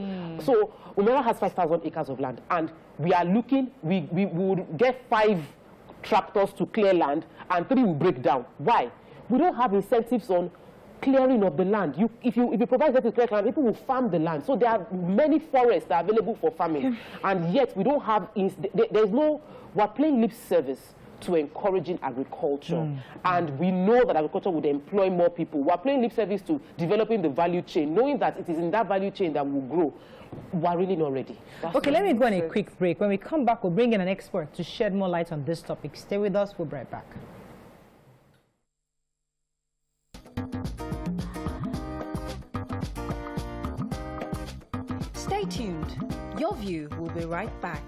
Umera has 5,000 acres of land, and we are looking, we would get 5 tractors to clear land, and 3 will break down. Why? We don't have incentives on clearing of the land. If you provide that to clear land, people will farm the land. So there are many forests that are available for farming, and yet we don't have. We're playing lip service to encouraging agriculture, and we know that agriculture would employ more people. We're playing lip service to developing the value chain, knowing that it is in that value chain that will grow. We're really not ready. Okay, let me go on a quick break. When we come back, we'll bring in an expert to shed more light on this topic. Stay with us. We'll be right back. Stay tuned. Your View will be right back.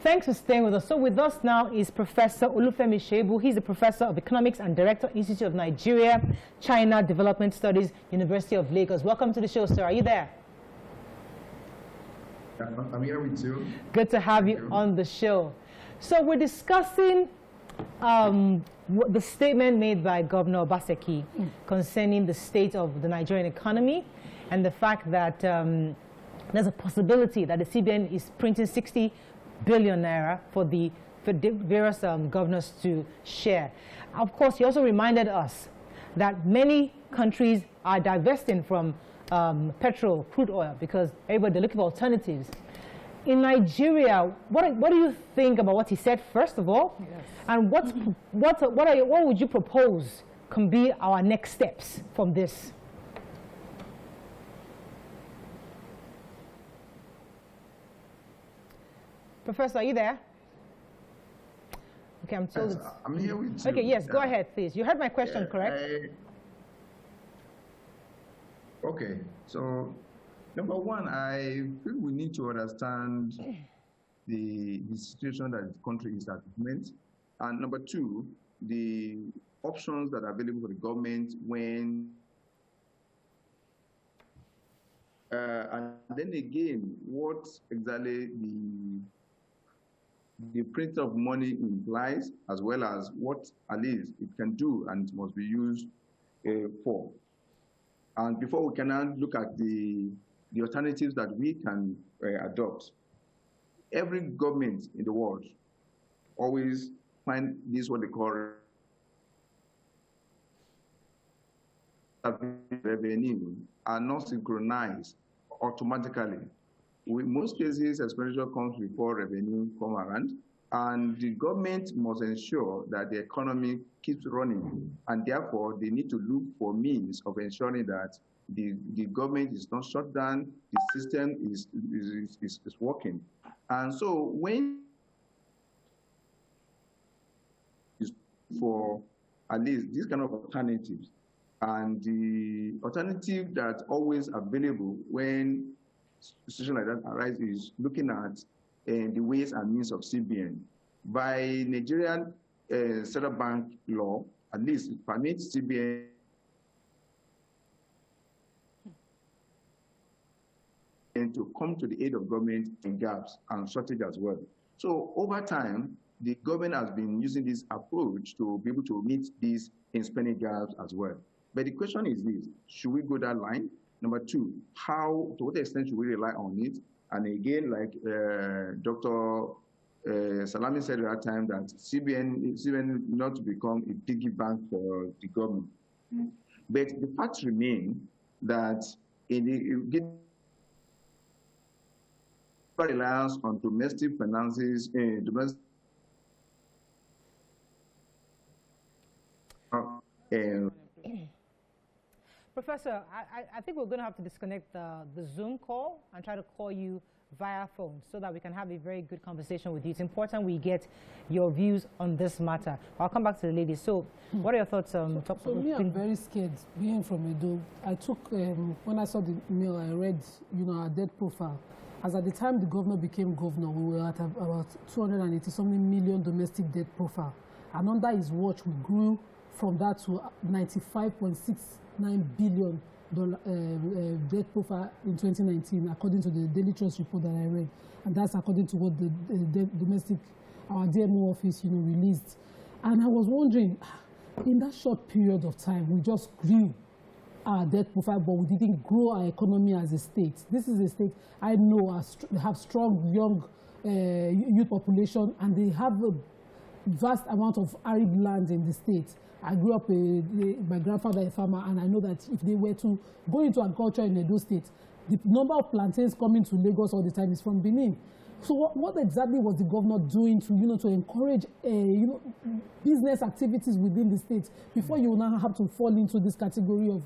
Thanks for staying with us. So with us now is Professor Olufemi Shebu. He's a professor of economics and director, Institute of Nigeria, China Development Studies, University of Lagos. Welcome to the show, sir. Are you there? I'm here with you. Good to have you on the show. So we're discussing the statement made by Governor Obaseki concerning the state of the Nigerian economy and the fact that there's a possibility that the CBN is printing 60 billion naira for the various governors to share. Of course, he also reminded us that many countries are divesting from petrol, crude oil, because everybody, they're looking for alternatives. In Nigeria, what do you think about what he said, first of all? Yes. And what would you propose can be our next steps from this? Professor, are you there? Okay, I'm told. Yes, I'm here with you. Okay, yes, go ahead, please. You heard my question, correct? Okay, so number one, I think we need to understand the situation that the country is at the moment. And number two, the options that are available for the government when and then again, what exactly the print of money implies, as well as what at least it can do and it must be used for. And before we can look at the alternatives that we can adopt, every government in the world always find this what they call revenue are not synchronized automatically. In most cases, expenditure comes before revenue come around, and the government must ensure that the economy keeps running, and therefore they need to look for means of ensuring that the government is not shut down, the system is working. And so when for at least these kind of alternatives, and the alternative that's always available when situation like that arises is looking at the ways and means of CBN. By Nigerian Central Bank law, at least it permits CBN government to come to the aid of government in gaps and shortage as well. So over time, the government has been using this approach to be able to meet these in spending gaps as well. But the question is this: should we go that line? Number two, to what extent should we rely on it? And again, like Dr. Salami said at that time, that CBN not to become a piggy bank for the government. But the facts remain that in the reliance on domestic finances, Professor, I think we're going to have to disconnect the Zoom call and try to call you via phone so that we can have a very good conversation with you. It's important we get your views on this matter. I'll come back to the ladies. So what are your thoughts? For me, I'm very scared being from Edo. I took, when I saw the email, I read, our debt profile. As at the time the governor became governor, we were at about 280-something million domestic debt profile. And under his watch, we grew from that to 95.69 billion debt profile in 2019, according to the Daily Trust report that I read. And that's according to what the our DMO office, released. And I was wondering, in that short period of time, we just grew our debt profile, but we didn't grow our economy as a state. This is a state I know have strong young youth population, and they have a vast amount of arid land in the state. I grew up, my grandfather a farmer, and I know that if they were to go into agriculture in Edo State, the number of plantains coming to Lagos all the time is from Benin. So what exactly was the governor doing to, to encourage, business activities within the state before you now have to fall into this category of,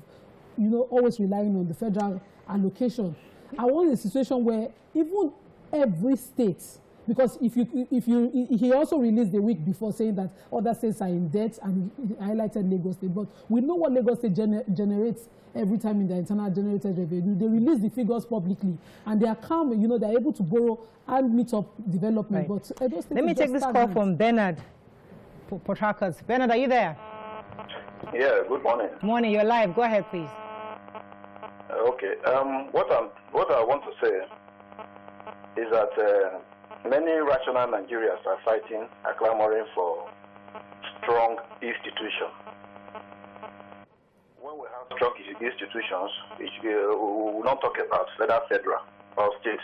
always relying on the federal allocation? I want a situation where even every state, because he also released the week before saying that other states are in debt, and he highlighted Lagos State. But we know what Lagos State generates every time in the internal generated revenue. They release the figures publicly, and they are calm, they're able to borrow and meet up development. Right. But Edo State Let me take this call from Bernard, Port Harcourt. Bernard, are you there? Yeah, good morning. Morning, you're live. Go ahead, please. Okay. What I want to say is that many rational Nigerians are clamoring for strong institutions. When we have strong institutions, we will not talk about whether federal or state.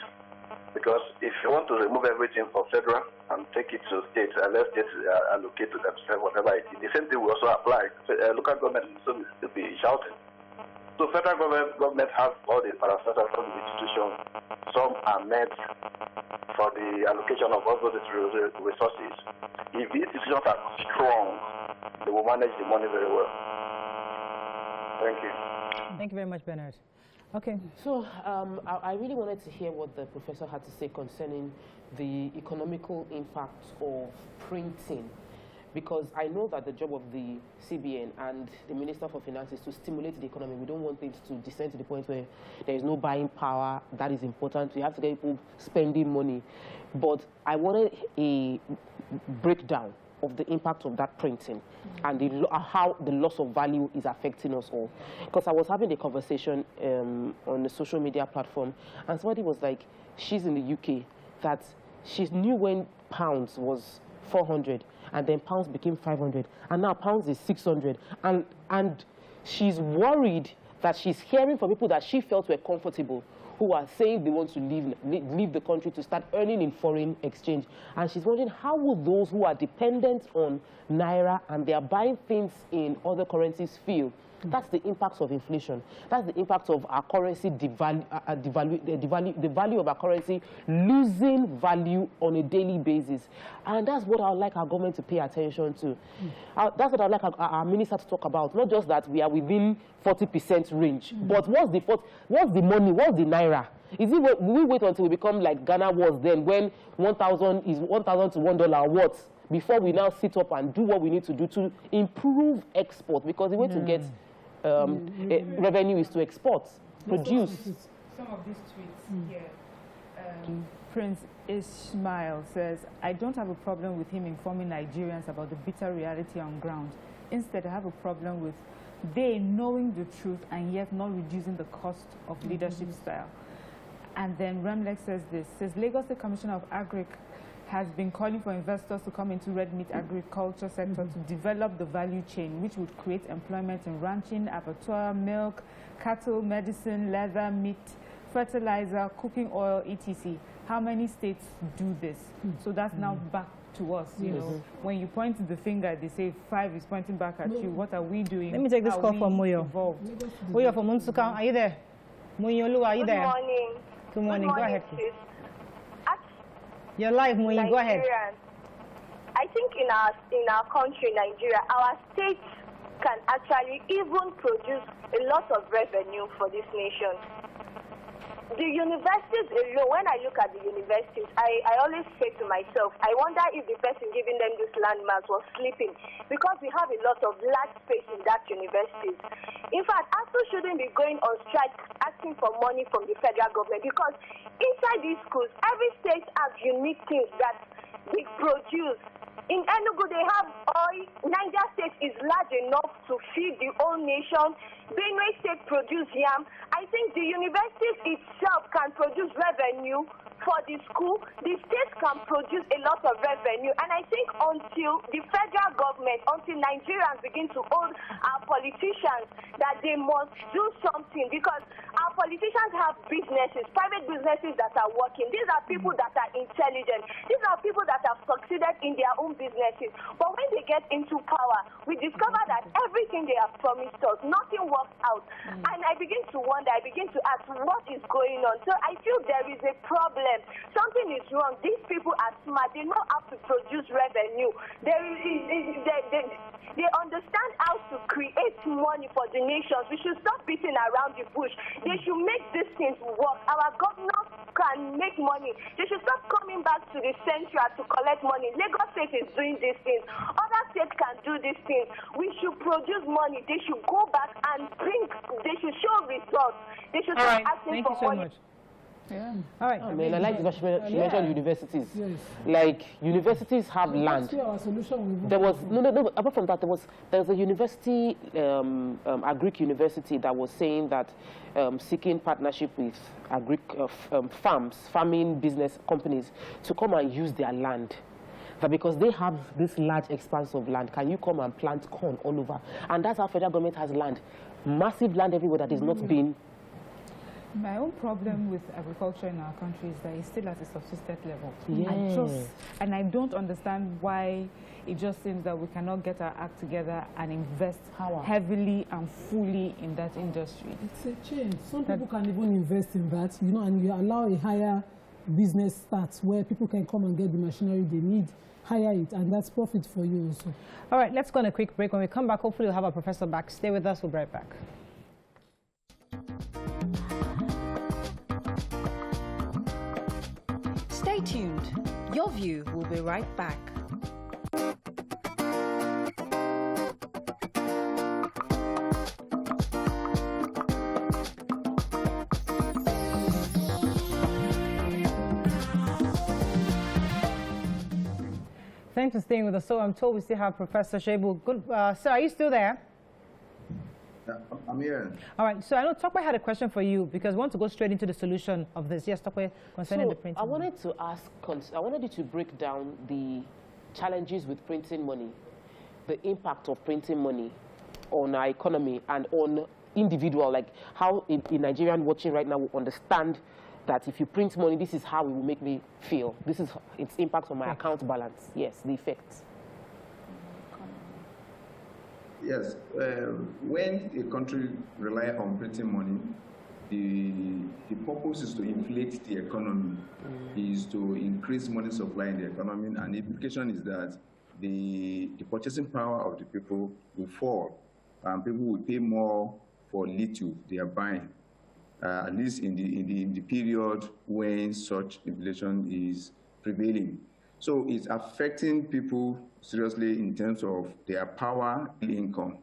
Because if you want to remove everything from federal and take it to states, and let states allocate to themselves whatever it is, the same thing will also apply. Local government will be shouting. So federal government have all the parastatal institutions. Some are meant for the allocation of all those resources. If the institutions are strong, they will manage the money very well. Thank you. Thank you very much, Bernard. Okay. So I really wanted to hear what the professor had to say concerning the economical impact of printing, because I know that the job of the CBN and the Minister for Finance is to stimulate the economy. We don't want things to descend to the point where there is no buying power. That is important. We have to get people spending money. But I wanted a breakdown of the impact of that printing and how the loss of value is affecting us all. Because I was having a conversation on the social media platform, and somebody was like, she's in the UK, that she knew when pounds was 400, and then pounds became 500, and now pounds is 600, and she's worried that she's hearing from people that she felt were comfortable, who are saying they want to leave the country to start earning in foreign exchange. And she's wondering, how will those who are dependent on Naira and they are buying things in other currencies feel? That's the impact of inflation. That's the impact of our currency the value of our currency losing value on a daily basis. And that's what I would like our government to pay attention to. That's what I would like our minister to talk about. Not just that we are within 40% range, but what's the money, what's the Naira? Is it, will we wait until we become like Ghana was then, when 1,000 is 1,000 to $1 what? Before we now sit up and do what we need to do to improve export? Because the way to get revenue is to export, produce. Some of these tweets here. Prince Ismail says, I don't have a problem with him informing Nigerians about the bitter reality on ground. Instead, I have a problem with they knowing the truth and yet not reducing the cost of leadership style. And then Remlex says this, says Lagos State Commissioner of Agric has been calling for investors to come into red meat agriculture sector to develop the value chain, which would create employment in ranching, abattoir, milk, cattle, medicine, leather, meat, fertilizer, cooking oil, etc. How many states do this? So that's now back to us, you know. When you point the finger, they say 5 is pointing back at you. What are we doing? Let me take this call from Moyo. Moyo from Unsuka, are you there? Moyolu, are you there? Good morning. Good morning. Go ahead, please. You're live, Moyo. Go ahead. I think in our country, Nigeria, our states can actually even produce a lot of revenue for this nation. The universities alone, when I look at the universities, I always say to myself, I wonder if the person giving them this landmarks was sleeping, because we have a lot of large space in that universities. In fact, ASU shouldn't be going on strike asking for money from the federal government, because inside these schools, every state has unique things that they produce. In Enugu, they have oil. Niger State is large enough to feed the whole nation. Benue State produce yam. I think the universities itself can produce revenue for the school. The state can produce a lot of revenue. And I think until the federal government, until Nigerians begin to hold our politicians, that they must do something, because our politicians have businesses, private businesses that are working. These are people that are intelligent. These are people that have succeeded in their own businesses. But when they get into power, we discover that everything they have promised us, nothing works out. And I begin to wonder, I begin to ask, what is going on? So I feel there is a problem. Something is wrong. These people are smart. They know how to produce revenue. They understand how to create money for the nations. We should stop beating around the bush. They should make these things work. Our governors can make money. They should stop coming back to the central to collect money. Lagos State is doing these things. Other states can do these things. We should produce money. They should go back and they should show results. They should stop asking for money. Much. Yeah. All right. I mean, I like she mentioned universities. Yes. Like, universities have land. Our solution there was no. Apart from that, there was a university, Agric University, that was saying that seeking partnership with farming business companies to come and use their land. That because they have this large expanse of land, can you come and plant corn all over? And that's how federal government has land, massive land everywhere that is not being. My own problem with agriculture in our country is that it's still at a subsistence level. Yes. And I don't understand why it just seems that we cannot get our act together and invest heavily and fully in that industry. It's a change. Some people can even invest in that, you know, and you allow a higher business start where people can come and get the machinery they need, hire it, and that's profit for you also. All right, let's go on a quick break. When we come back, hopefully we'll have our professor back. Stay with us. We'll be right back. Stay tuned. Your View will be right back. Thanks for staying with us. So I'm told we still have Professor Shebu. Good, sir, are you still there? Yeah, I'm here. All right. So I know Tokwe had a question for you because we want to go straight into the solution of this. Yes, Tokwe, concerning the printing. I wanted to ask. I wanted you to break down the challenges with printing money, the impact of printing money on our economy and on individual, like how a Nigerian watching right now will understand that if you print money, this is how it will make me feel. This is its impact on my account balance. Yes, the effects. Yes, when a country relies on printing money, the purpose is to inflate the economy, is to increase money supply in the economy, and the implication is that the purchasing power of the people will fall, and people will pay more for little they are buying, at least in the period when such inflation is prevailing. So it's affecting people seriously in terms of their power and income.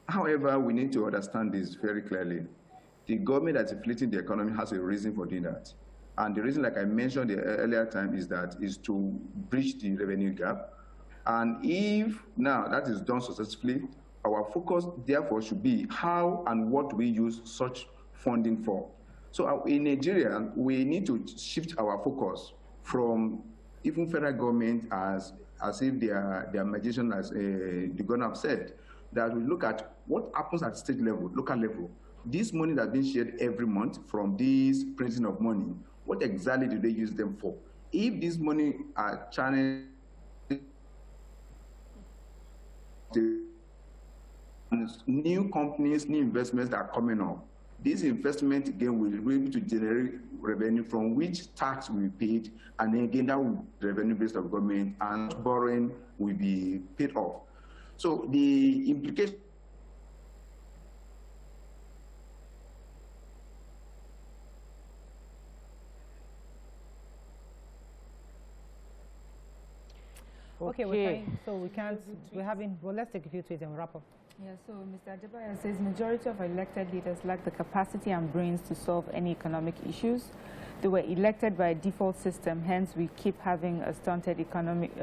However, we need to understand this very clearly. The government that's inflating the economy has a reason for doing that. And the reason, like I mentioned the earlier time, is to bridge the revenue gap. And if now that is done successfully, our focus therefore should be how and what we use such funding for. So in Nigeria, we need to shift our focus from even federal government as if they are magician, as the governor have said, that we look at what happens at state level, local level. This money that's been shared every month from this printing of money, what exactly do they use them for? If this money are channeled to new companies, new investments that are coming up, this investment again will be able to generate revenue from which tax will be paid, and then again that will be revenue based of government, and borrowing will be paid off. So the implication. Okay, well, let's take a few tweets and wrap up. Yeah, so Mr. Adebaya says majority of elected leaders lack the capacity and brains to solve any economic issues. They were elected by a default system, hence we keep having a stunted economic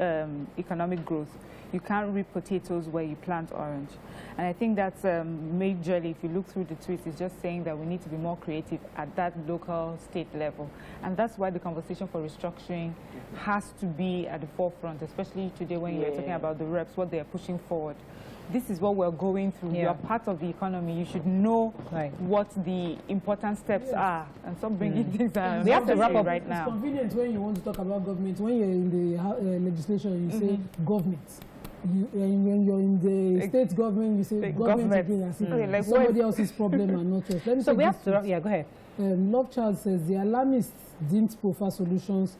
growth. You can't reap potatoes where you plant orange. And I think that's majorly, if you look through the tweets, it's just saying that we need to be more creative at that local, state level. And that's why the conversation for restructuring has to be at the forefront, especially today when you're talking about the reps, what they're pushing forward. This is what we're going through. You are part of the economy. You should know what the important steps are, and stop bringing things that we have to wrap up right now. It's convenient when you want to talk about government. When you're in the legislation, you say government. When you're in the state government, you say government again. As like somebody else's problem and not yours. So we have to, go ahead. Love Child says the alarmist didn't prefer solutions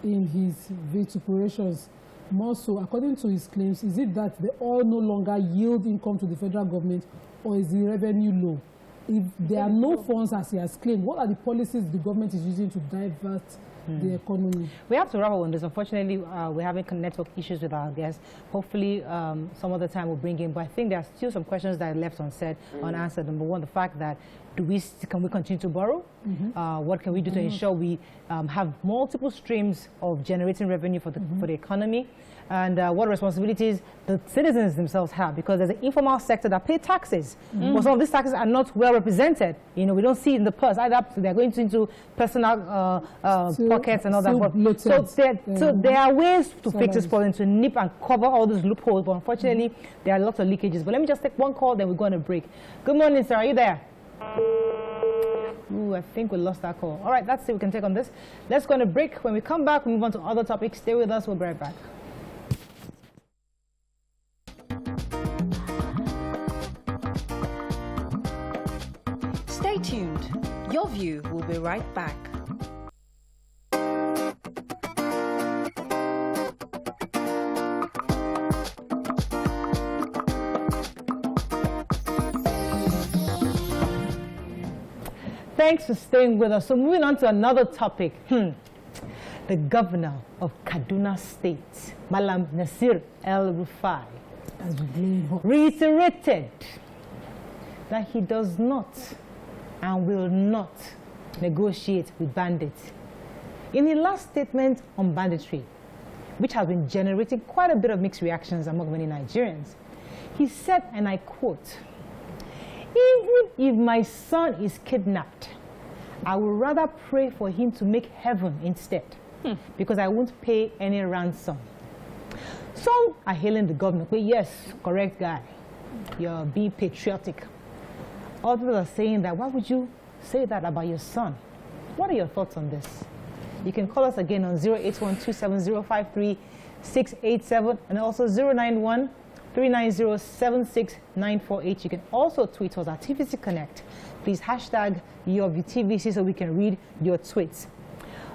in his vituperations. More so, according to his claims, is it that they all no longer yield income to the federal government, or is the revenue low? If there are no funds, as he has claimed, what are the policies the government is using to divert the economy? We have to wrap up on this. Unfortunately, we're having network issues with our guests. Hopefully, some other time we'll bring in. But I think there are still some questions that are left unsaid, unanswered. Number one, the fact that can we continue to borrow? What can we do to ensure we have multiple streams of generating revenue for the economy? And what responsibilities the citizens themselves have, because there's an informal sector that pay taxes. But some of these taxes are not well represented. You know, we don't see it in the purse. Either they're going into personal pockets and all that. So there are ways to fix this problem, to nip and cover all these loopholes. But unfortunately, there are lots of leakages. But let me just take one call, then we're going to break. Good morning, sir. Are you there? Ooh, I think we lost that call. All right, that's it. We can take on this. Let's go on a break. When we come back, we move on to other topics. Stay with us. We'll be right back. Stay tuned. Your View will be right back. Thanks for staying with us. So moving on to another topic. The governor of Kaduna State, Malam Nasir El-Rufai, reiterated that he does not and will not negotiate with bandits. In his last statement on banditry, which has been generating quite a bit of mixed reactions among many Nigerians, he said, and I quote, "Even if my son is kidnapped, I would rather pray for him to make heaven instead, because I won't pay any ransom." Some are hailing the governor, but yes, correct guy, you're being patriotic. Others are saying that, why would you say that about your son? What are your thoughts on this? You can call us again on 08127053687 and also 091-390-76948. You can also tweet us at TVC Connect. Please hashtag your VTVC so we can read your tweets.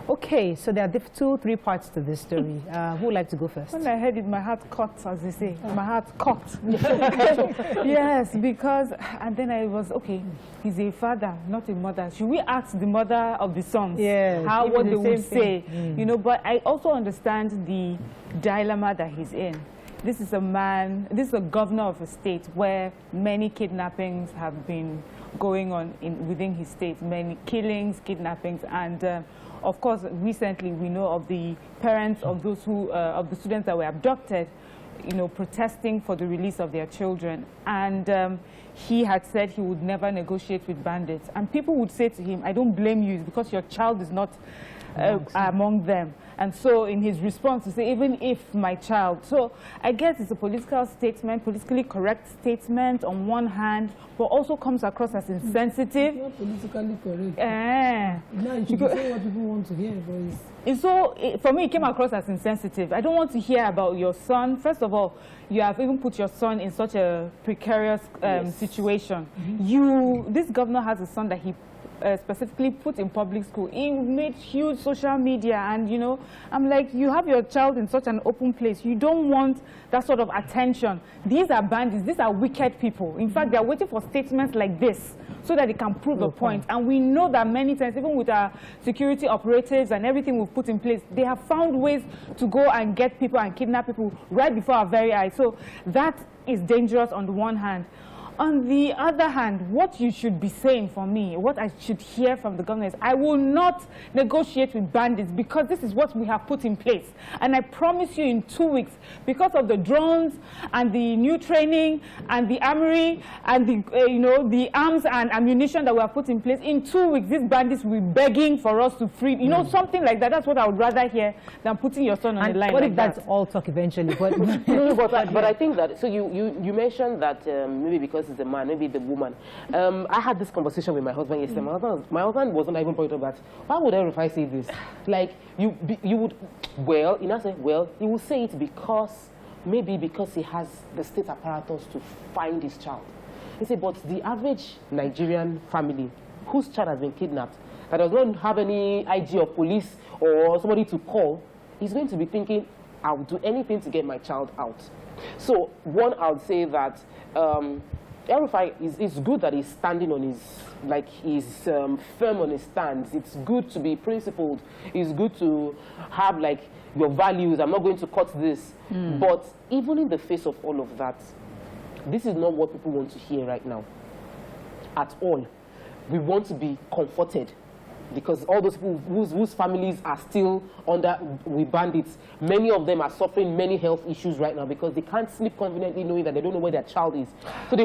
Okay, so there are 2-3 parts to this story. Who would like to go first? When I heard it, my heart caught, as they say. My heart caught. Yes, because, and then I was, okay, he's a father, not a mother. Should we ask the mother of the sons what they would say? You know, but I also understand the dilemma that he's in. This is a man, this is a governor of a state where many kidnappings have been going on within his state, many killings, kidnappings, and of course, recently we know of the parents of those who, of the students that were abducted. you know, protesting for the release of their children. And he had said he would never negotiate with bandits. And people would say to him, I don't blame you, because your child is not among them. And so in his response, he said, even if my child. So I guess it's a political statement, politically correct statement on one hand, but also comes across as insensitive. It's not politically correct. No, you should say what people want to hear, boys. And so for me, it came across as insensitive. I don't want to hear about your son. First of all, you have even put your son in such a precarious situation. This governor has a son that he specifically put in public school. He made huge social media, and you know, I'm like, you have your child in such an open place. You don't want that sort of attention. These are bandits. These are wicked people. In fact, they are waiting for statements like this so that they can prove the point. And we know that many times, even with our security operatives and everything we've put in place, they have found ways to go and get people and kidnap people right before our very eyes. So that is dangerous on the one hand. On the other hand, what you should be saying for me, what I should hear from the government is, I will not negotiate with bandits because this is what we have put in place. And I promise you in 2 weeks, because of the drones and the new training and the armory and the, you know, the arms and ammunition that we have put in place, in 2 weeks, these bandits will be begging for us to free, you know, something like that. That's what I would rather hear than putting your son on the line. What like if that's all talk eventually? But, but I think that, so you mentioned that maybe because it's a man, maybe the woman. I had this conversation with my husband yesterday. My husband wasn't even pointing out that, why would El-Rufai say this? Like, you would, well, you know, say, well, he will say it because, maybe because he has the state apparatus to find his child. He said, but the average Nigerian family whose child has been kidnapped, that does not have any IG of police or somebody to call, is going to be thinking, I'll do anything to get my child out. So, one, I would say that El-Rufai is good that he's standing on his, like, he's firm on his stance. It's good to be principled. It's good to have, like, your values. I'm not going to cut this. But even in the face of all of that, this is not what people want to hear right now at all. We want to be comforted, because all those people whose families are still with bandits, many of them are suffering many health issues right now because they can't sleep confidently knowing that they don't know where their child is. So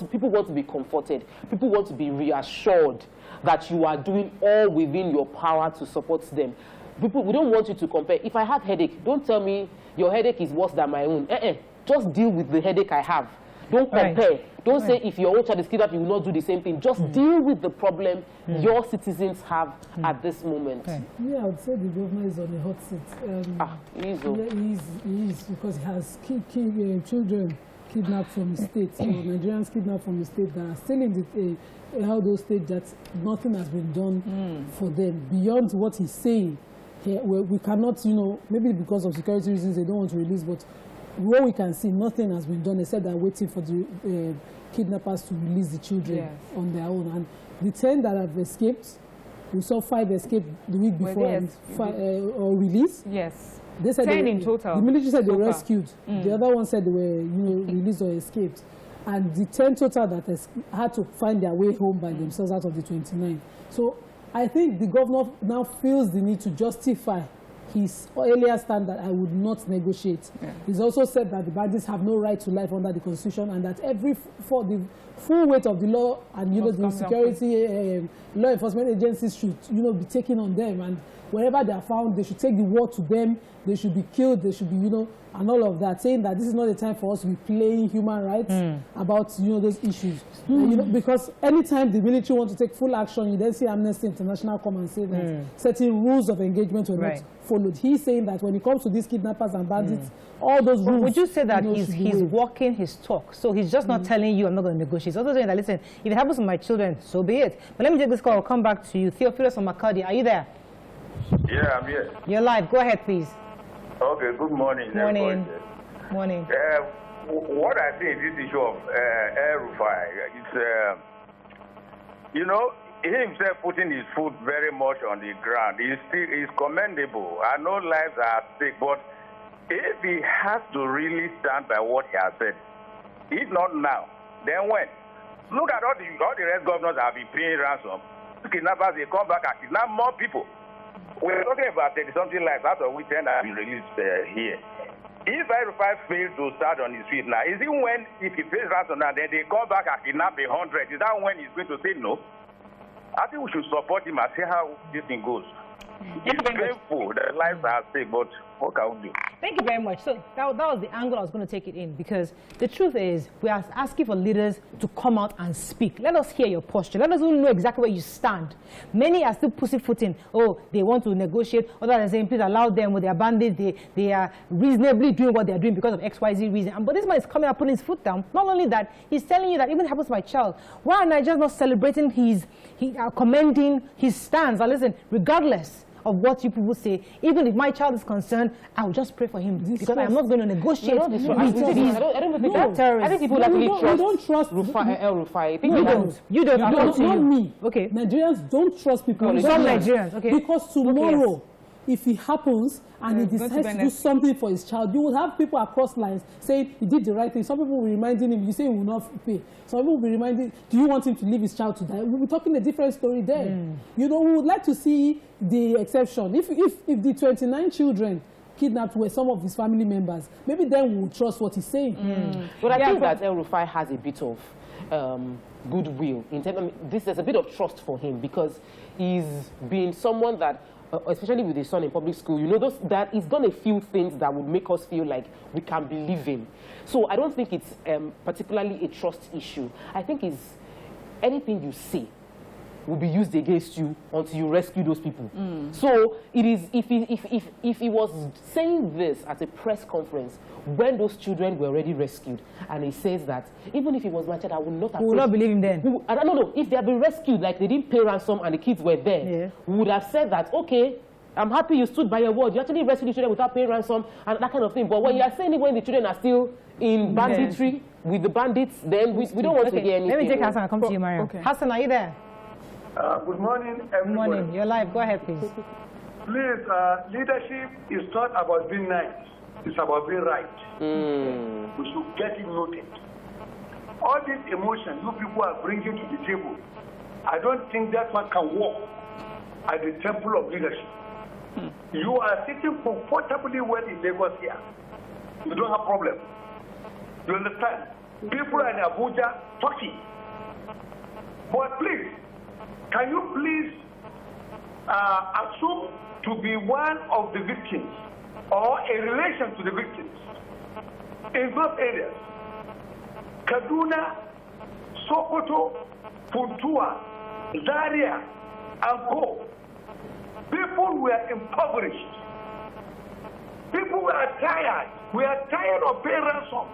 people want to be comforted. People want to be reassured that you are doing all within your power to support them. We don't want you to compare. If I have headache, don't tell me your headache is worse than my own. Just deal with the headache I have. Don't compare. Right. Don't say if your own child is kidnapped, you will not do the same thing. Just deal with the problem your citizens have at this moment. Yeah, I would say the government is on the hot seat. He is, because he has children kidnapped from the state, or Nigerians kidnapped from the state that are still in the those states that nothing has been done for them. Beyond what he's saying, we cannot, you know, maybe because of security reasons they don't want to release, but what we can see, nothing has been done. They said they're waiting for the kidnappers to release the children on their own. And the 10 that have escaped, we saw 5 escape the week before and or released. Yes. They said 10 in total. The military said they were rescued. The other one said they were, released or escaped. And the 10 total that had to find their way home by themselves out of the 29. So I think the governor now feels the need to justify his earlier stand that I would not negotiate. He's also said that the bandits have no right to life under the Constitution, and that for the full weight of the law and the security law enforcement agencies should be taken on them, and wherever they are found, they should take the war to them. They should be killed. They should be and all of that, saying that this is not the time for us to be playing human rights about those issues. Because anytime the military want to take full action, you then see Amnesty International come and say that certain rules of engagement were not followed. He's saying that when it comes to these kidnappers and bandits, all those rules. Would you say that he's walking his talk? So he's just not telling you, I'm not going to negotiate. He's also saying that, listen, if it happens to my children, so be it. But let me take this call. I'll come back to you. Theophilus from Makadi, are you there? Yeah, I'm here. You're live. Go ahead, please. Okay, good morning. Morning. Morning. What I think this issue of El-Rufai, it's, he himself putting his foot very much on the ground. He's commendable. I know lives are at stake, but if he has to really stand by what he has said, if not now, then when? Look at all the rest governors have been paying ransom. Kidnappers, they come back and kidnap more people. We're talking about 30-something lives, out of which 10 have been released here. If El-Rufai fails to start on his feet now, is it when, if he fails ransom now, then they come back and kidnap 100, is that when he's going to say no? I think we should support him and see how this thing goes. It's painful, the lives are at stake, but what can we do? Thank you very much. So that was the angle I was going to take it in, because the truth is we are asking for leaders to come out and speak. Let us hear your posture. Let us know exactly where you stand. Many are still pussyfooting. Oh, they want to negotiate. Others are saying, please allow them with their bandits. They are reasonably doing what they are doing because of XYZ reason. But this man is coming up, putting his foot down. Not only that, he's telling you that even happens to my child. Why are Nigerians not celebrating commending his stance? Or listen, regardless of what you people say, even if my child is concerned, I will just pray for him because I am not going to negotiate with these terrorists. I think people actually don't trust El-Rufai. You don't. Not me. Okay. Nigerians don't trust people. Some Nigerians. Okay. Because tomorrow, if it happens and he decides to do something for his child, you will have people across lines saying he did the right thing. Some people will be reminding him, you say he will not pay. Some people will be reminding, do you want him to leave his child to die? We'll be talking a different story there. You know, we would like to see the exception. If the 29 children kidnapped were some of his family members, maybe then we will trust what he's saying. But I think that El-Rufai has a bit of goodwill. There's a bit of trust for him because he's been someone that, especially with his son in public school, you know, that he's done a few things that would make us feel like we can believe him. So I don't think it's particularly a trust issue. I think it's anything you say will be used against you until you rescue those people. So it is, if he was saying this at a press conference when those children were already rescued, and he says that even if he was my child, I would not have. We will not believe him then. I don't know if they have been rescued, like they didn't pay ransom and the kids were there. We would have said that, okay, I'm happy you stood by your word. You actually rescued the children without paying ransom and that kind of thing. But when you are saying it when the children are still in banditry with the bandits, then we don't want to hear anything. Let me take Hassan and come to you, Mario. Okay. Hassan, are you there? Good morning, everybody. Good morning. You're live. Go ahead, please. Please, leadership is not about being nice. It's about being right. We should get it noted. All this emotion you people are bringing to the table, I don't think that one can work at the temple of leadership. You are sitting comfortably well in Lagos here. You don't have problem. You understand? People are in Abuja talking. But please, can you please assume to be one of the victims or a relation to the victims in those areas? Kaduna, Sokoto, Puntua, Zaria, and Go. People were impoverished. People were tired. We are tired of paying ransom.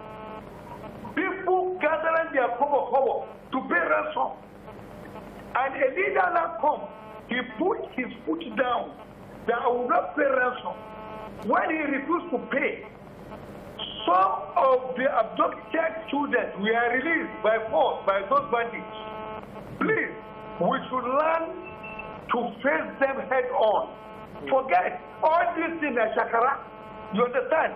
People gathering their cover to pay ransom. And a leader now come, he put his foot down that I will not pay ransom. When he refused to pay, some of the abducted children were released by force by those bandits. Please, we should learn to face them head on. Forget all these things like Shakara. You understand?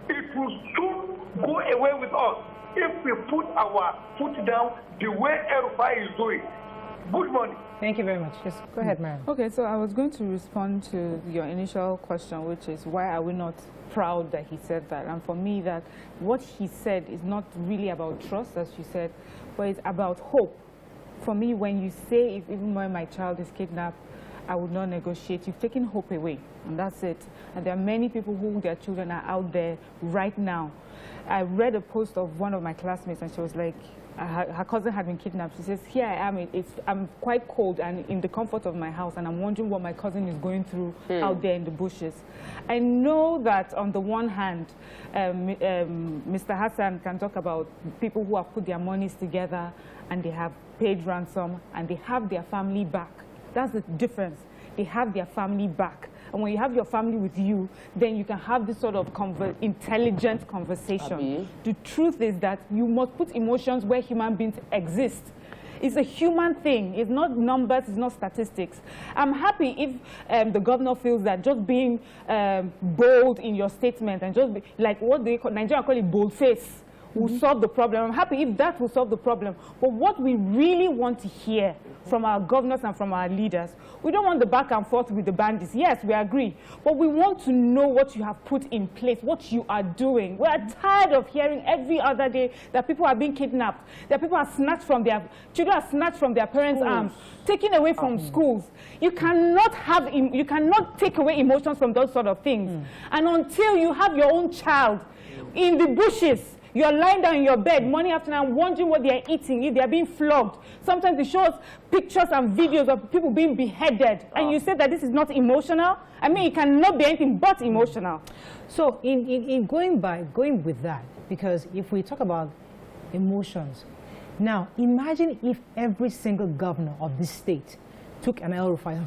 It will soon go away with us if we put our foot down the way El-Rufai is doing. Good morning. Thank you very much. Just go ahead, Mary. Okay, so I was going to respond to your initial question, which is why are we not proud that he said that? And for me, that what he said is not really about trust, as you said, but it's about hope. For me, when you say, if even when my child is kidnapped, I would not negotiate, you've taken hope away, and that's it. And there are many people who their children are out there right now. I read a post of one of my classmates, and she was like, her cousin had been kidnapped. She says, here I am, I'm quite cold and in the comfort of my house, and I'm wondering what my cousin is going through out there in the bushes. I know that on the one hand, Mr. Hassan can talk about people who have put their monies together and they have paid ransom and they have their family back. That's the difference. They have their family back. And when you have your family with you, then you can have this sort of intelligent conversation. The truth is that you must put emotions where human beings exist. It's a human thing. It's not numbers, it's not statistics. I'm happy if the governor feels that just being bold in your statement and just be, like what they call, Nigerians call it bold face, will solve the problem. I'm happy if that will solve the problem. But what we really want to hear from our governors and from our leaders, we don't want the back and forth with the bandits. Yes, we agree. But we want to know what you have put in place, what you are doing. We are tired of hearing every other day that people are being kidnapped, that people are snatched from their, children are snatched from their parents' arms, taken away from schools. You cannot take away emotions from those sort of things. And until you have your own child in the bushes, you're lying down in your bed morning after night wondering what they're eating, if they're being flogged. Sometimes they show us pictures and videos of people being beheaded. And you say that this is not emotional? I mean, it cannot be anything but emotional. So in going with that, because if we talk about emotions, now imagine if every single governor of this state took an El-Rufai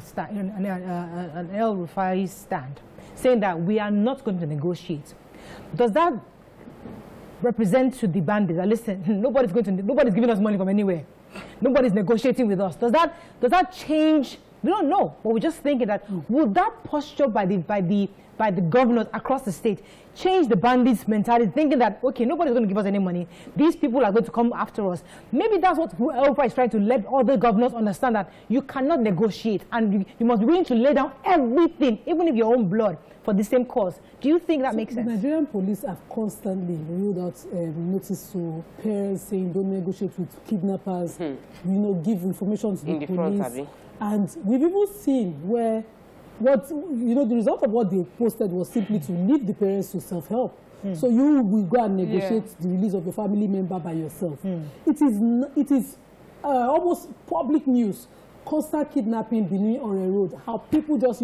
stand, saying that we are not going to negotiate. Does that represent to the bandits that, listen, nobody's giving us money from anywhere, nobody's negotiating with us? Does that change? We don't know, but we're just thinking that will that posture by the governors across the state change the bandits' mentality, thinking that, okay, nobody's going to give us any money, these people are going to come after us? Maybe that's what El-Rufai is trying to let other governors understand, that you cannot negotiate and you must be willing to lay down everything, even if your own blood, for the same cause. Do you think that makes sense? The Nigerian police have constantly rolled out notice to parents saying don't negotiate with kidnappers, give information to the police. And we've even seen where the result of what they posted was simply to leave the parents to self-help. So you will go and negotiate the release of your family member by yourself. It is almost public news. Constant kidnapping being on a road. How people just,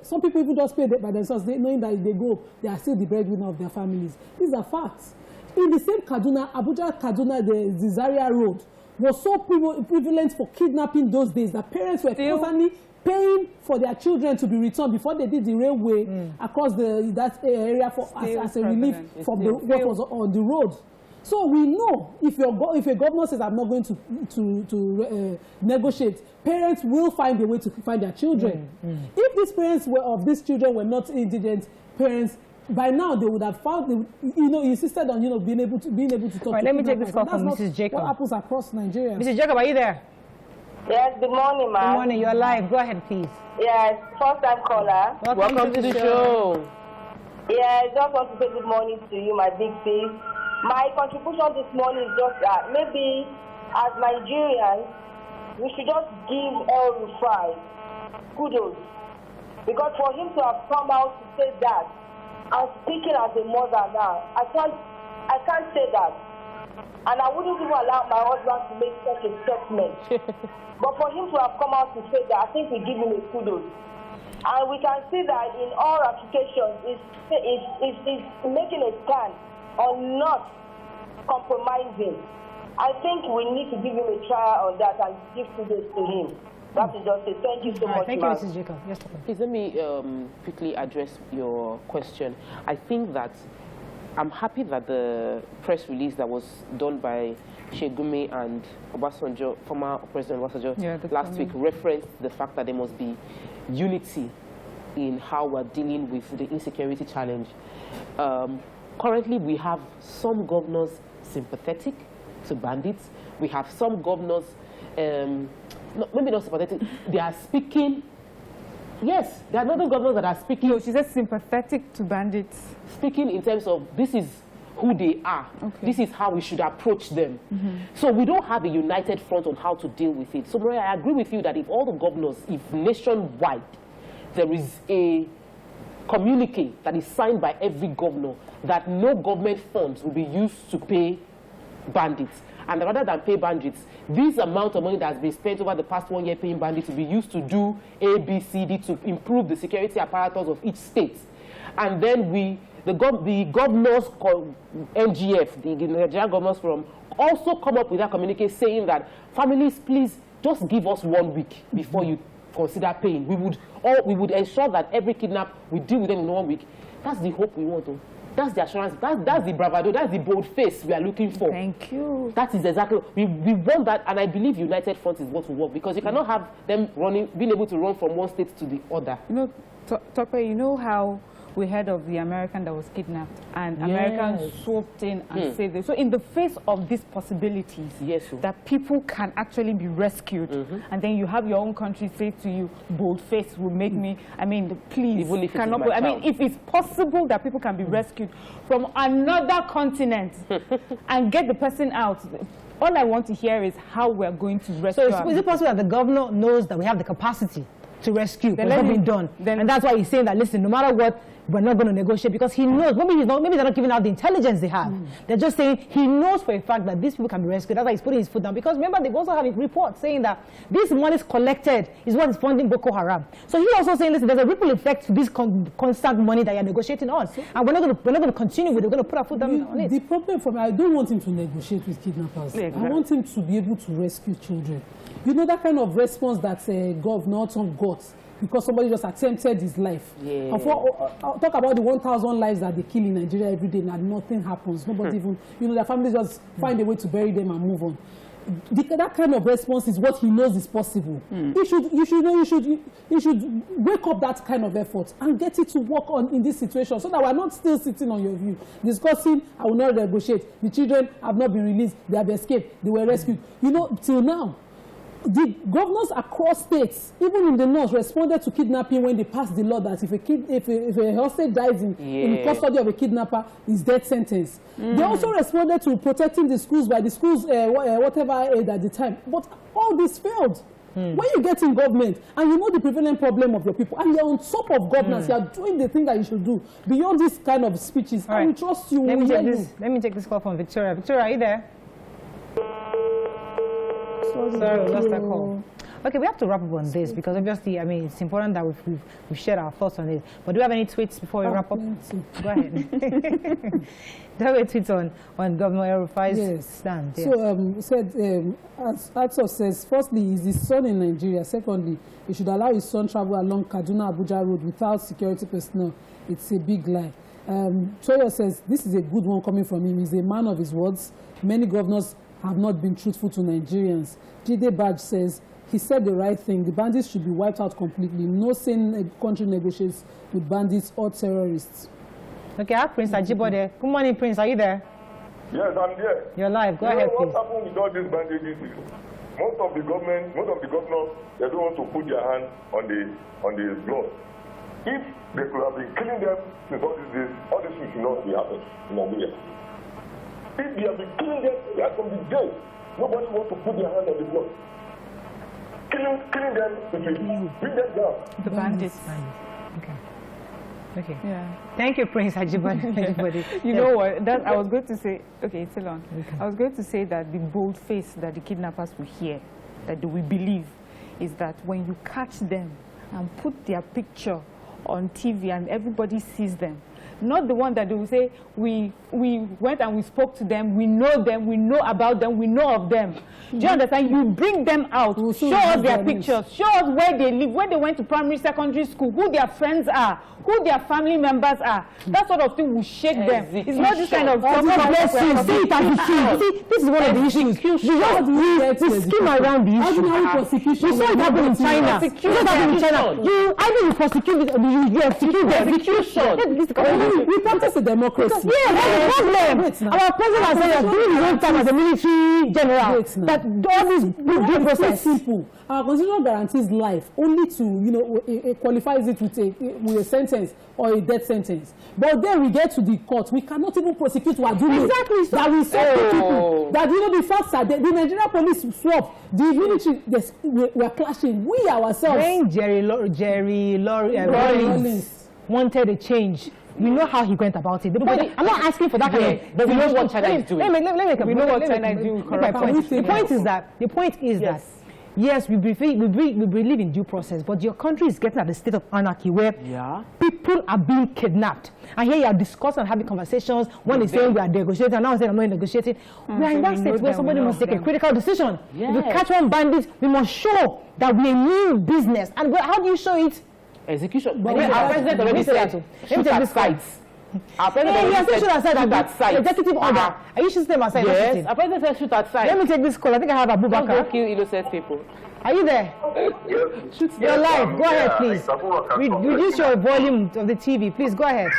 some people even just pay by themselves, knowing that if they go, they are still the breadwinner of their families. These are facts. In the same Abuja-Kaduna, the Zaria Road was so prevalent for kidnapping those days that parents were constantly paying for their children to be returned before they did the railway across that area as a relief from what was on the road. So we know if a governor says I'm not going to negotiate, parents will find a way to find their children. If these parents of these children were not indigent parents, by now they would have found, insisted on being able to talk. Right, let me take this call from Mrs. Jacob. What happens across Nigeria? Mrs. Jacob, are you there? Yes, good morning, ma'am. Good morning, you're live. Go ahead, please. Yes, first-time caller. Welcome to the show. Yes, just want to say good morning to you, my big sis. My contribution this morning is just that maybe as Nigerians, we should just give El-Rufai kudos. Because for him to have come out to say that, I'm speaking as a mother now, I can't say that. And I wouldn't even allow my husband to make such a statement. But for him to have come out to say that, I think we give him a kudos. And we can see that in all applications, it's making a stand on not compromising. I think we need to give him a try on that and give kudos to him. That is just it. Thank you so much. Thank you, Mrs. Jacob. Yes, please let me quickly address your question. I think that I'm happy that the press release that was done by Shegumi and Obasanjo, former President Obasanjo, last week referenced the fact that there must be unity in how we're dealing with the insecurity challenge. Currently, we have some governors sympathetic to bandits. We have some governors, maybe not sympathetic, they are speaking. Yes, there are other governors that are speaking. No, she said sympathetic to bandits. Speaking in terms of this is who they are. Okay. This is how we should approach them. So we don't have a united front on how to deal with it. So Maria, I agree with you that if all the governors, if nationwide, there is a communique that is signed by every governor that no government funds will be used to pay bandits. And rather than pay bandits, this amount of money that has been spent over the past 1 year paying bandits will be used to do A, B, C, D to improve the security apparatus of each state. And then the governors, NGF, the Nigerian governors forum, also come up with that communique saying that families, please just give us 1 week before you consider paying. We would ensure that every kidnap, we deal with them in 1 week. That's the hope we want to. That's the assurance, that's the bravado, that's the bold face we are looking for. Thank you. That is exactly, we want that, and I believe United Front is what will work, because you cannot have them being able to run from one state to the other. Tope, you know how we heard of the American that was kidnapped, and Americans swooped in and saved them. So in the face of these possibilities, that people can actually be rescued, and then you have your own country say to you, boldface will make me, I mean, please, cannot, I mean, if it's possible that people can be rescued from another continent and get the person out, all I want to hear is how we're going to rescue. So is it possible that the governor knows that we have the capacity to rescue? It's not been done. And that's why he's saying that, listen, no matter what, we're not going to negotiate, because he knows, maybe they're not giving out the intelligence they have. They're just saying he knows for a fact that these people can be rescued. That's why he's putting his foot down. Because remember, they also have a report saying that this money is collected is what is funding Boko Haram. So he's also saying, listen, there's a ripple effect to this constant money that you're negotiating on. And we're not going to continue with it. We're going to put our foot down on it. The problem for me, I don't want him to negotiate with kidnappers. I want him to be able to rescue children. You know that kind of response that Governor Tom got because somebody just attempted his life. I'll talk about the 1,000 lives that they kill in Nigeria every day and nothing happens. Nobody even, you know, their families just find a way to bury them and move on. That kind of response is what he knows is possible. You should wake up that kind of effort and get it to work on in this situation so that we're not still sitting on your view, discussing, I will not negotiate. The children have not been released, they have escaped, they were rescued. You know, till now, the governors across states, even in the north, responded to kidnapping when they passed the law that if a hostage dies in custody of a kidnapper, is death sentence. They also responded to protecting the schools by the schools, whatever aid at the time. But all this failed. When you get in government and you know the prevalent problem of your people and you're on top of governance, you are doing the thing that you should do beyond this kind of speeches. I will trust you. Let me take this call from Victoria. Victoria, are you there? Sorry, we lost that call. Okay, we have to wrap up on this because obviously, I mean, it's important that we've shared our thoughts on it. But do you have any tweets before we wrap up? Go ahead. Do you have any tweets on Governor El-Rufai's stand? Yes. So, Atso says, firstly, is his son in Nigeria. Secondly, he should allow his son travel along Kaduna-Abuja Road without security personnel. It's a big lie. Toyo says, this is a good one coming from him. He's a man of his words. Many governors have not been truthful to Nigerians. Jide Badge says, he said the right thing. The bandits should be wiped out completely. No sane country negotiates with bandits or terrorists. Okay, I have Prince Ajibode. Good morning, Prince. Are you there? Yes, I'm there. You're live. Go ahead, please. What happened with all these bandages is most of the governors, they don't want to put their hand on the blood. If they could have been killing them since all these days, all this should not be happening in Nigeria. If they have been killing them, they are from the day. Nobody wants to put their hand on the blood. Killing them, bring them down. The bandits. Okay. Yeah. Thank you, Prince Ajibode. You know what? That I was going to say. Okay, it's long. I was going to say that the bold face that the kidnappers will hear, that they will believe, is that when you catch them and put their picture on TV and everybody sees them, not the one that they will say, we went and we spoke to them, we know about them, we know of them. Do you understand? You bring them out, show us their pictures, show us where they live, where they went to primary, secondary school, who their friends are, who their family members are. That sort of thing will shake them. It's not this kind of See, this is one of the issues. We skim around the issue. We saw it happen in China. You prosecute you execute the execution. We practice a democracy. Yeah, that's the problem. Our president has said during his own time as a military general that all these due process. Simple. Our constitution guarantees life only to, you know, it qualifies it with a sentence or a death sentence. But then we get to the court, we cannot even prosecute Wadulu. Exactly. That we say to people that, you know, the facts are the Nigerian police swap, the military, we are clashing. We ourselves. When Jerry Lawrence wanted a change, we know how he went about it. I'm not asking for that kind of. But we know what China is doing. We know what China is doing. The point is that yes, we believe in due process, but your country is getting at a state of anarchy where people are being kidnapped. And here you are discussing and having conversations. One is saying we are negotiating, and now saying I'm not negotiating. We are in that state where somebody must take a critical decision. If we catch one bandit, we must show that we mean business. And how do you show it? Execution. But our president already said, let me take this fight. Our president shoot aside. Executive order. Are you shooting them aside? Yes. Our president said shoot aside. Let me take this call. I think I have Abubakar. Don't kill innocent people. Are you there? Yes. You're live. Go ahead, please. Reduce your volume of the TV. Please go ahead.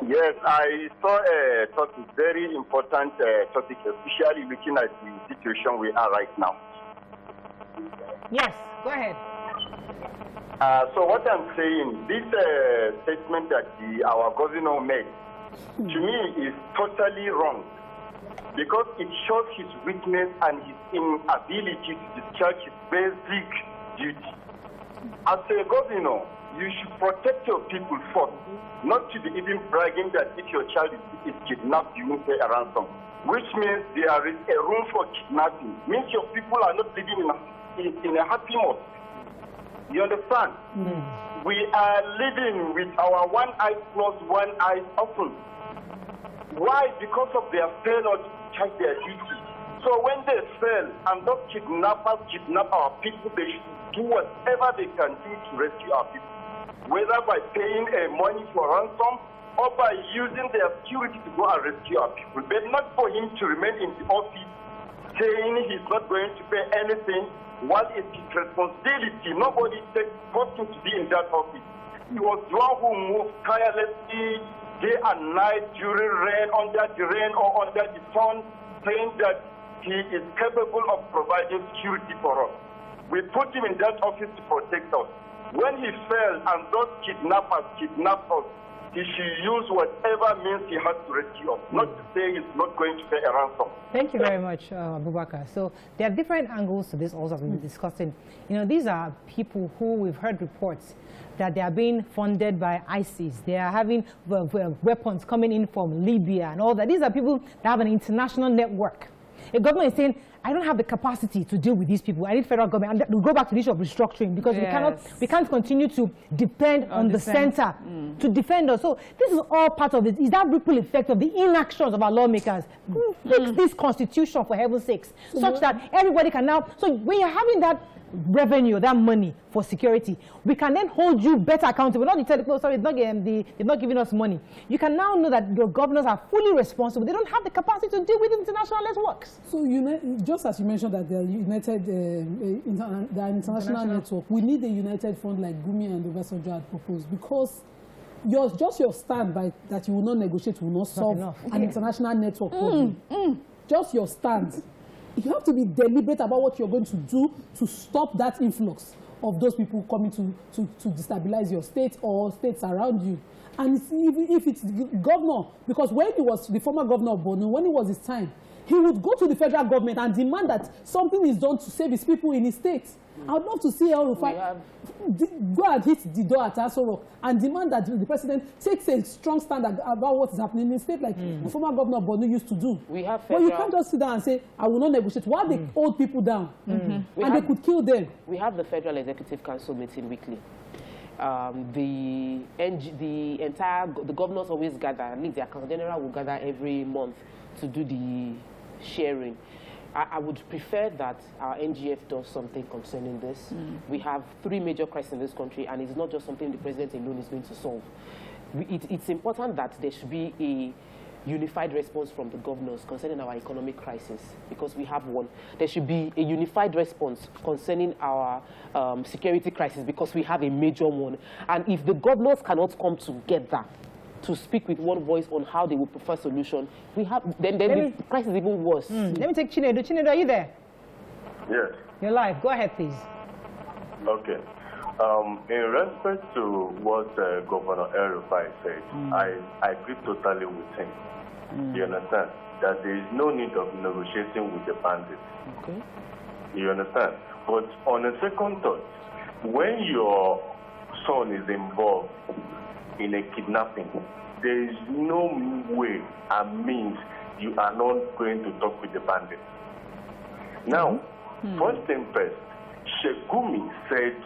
Yes, I saw a topic, very important topic, especially looking at the situation we are right now. Yes, go ahead. So what I'm saying, this statement that our governor made, to me, is totally wrong, because it shows his weakness and his inability to discharge his basic duty. As a governor, you should protect your people first, not to be even bragging that if your child is kidnapped, you will pay a ransom, which means there is a room for kidnapping. Means your people are not living in a happy mode. You understand? We are living with our one eye closed, one eye open. Why? Because of their failure to check their duty. So when they fail and those kidnappers kidnap our people, they should do whatever they can do to rescue our people, whether by paying money for ransom or by using their security to go and rescue our people. But not for him to remain in the office saying he's not going to pay anything, while it's his responsibility. Nobody forced him to be in that office. He was the one who moved tirelessly day and night during rain, under the rain or under the sun, saying that he is capable of providing security for us. We put him in that office to protect us. When he fell and those kidnappers kidnapped us, he should use whatever means he has to rescue us, not to say he's not going to pay a ransom. Thank you very much, Abubakar. So there are different angles to this also, as we've been discussing. You know, these are people who we've heard reports that they are being funded by ISIS. They are having weapons coming in from Libya and all that. These are people that have an international network. The government is saying, I don't have the capacity to deal with these people. I need federal government. And we go back to the issue of restructuring, because we can't continue to depend on the center to defend us. So this is all part of it. Is that ripple effect of the inactions of our lawmakers? Fix this constitution, for heaven's sakes, such that everybody can now. So when you're having that revenue, that money for security, we can then hold you better accountable. Not tell people, sorry, they're not giving us money. You can now know that your governors are fully responsible. They don't have the capacity to deal with international networks. So just as you mentioned that they're united, the international network, we need a united front like Gumi and the Obasanjo had proposed, because just your stand by that you will not negotiate will not solve an international network problem. Just your stand. You have to be deliberate about what you're going to do to stop that influx of those people coming to destabilize your state or states around you. And even if it's the governor, because when he was the former governor of Borno, when it was his time, he would go to the federal government and demand that something is done to save his people in his state. I would love to see El-Rufai go and hit the door at Asoro and demand that the president takes a strong stand about what is happening in the state, like the former governor of Borno used to do. But you can't just sit down and say, I will not negotiate. Why they hold people down? And they could kill them. We have the Federal Executive Council meeting weekly. The governors always gather, at least the Accountant General will gather every month to do the sharing. I would prefer that our NGF does something concerning this. We have 3 major crises in this country, and it's not just something the president alone is going to solve. It's important that there should be a unified response from the governors concerning our economic crisis, because we have one. There should be a unified response concerning our security crisis, because we have a major one. And if the governors cannot come together to speak with one voice on how they would prefer solution, then the crisis is even worse. Let me take Chinedu. Chinedu, are you there? Yes. You're live. Go ahead, please. Okay. In respect to what Governor El-Rufai said, I agree totally with him. You understand? That there is no need of negotiating with the bandits. Okay. You understand? But on a second thought, when your son is involved in a kidnapping, there is no way and means you are not going to talk with the bandits. Now, first thing first, Shegumi said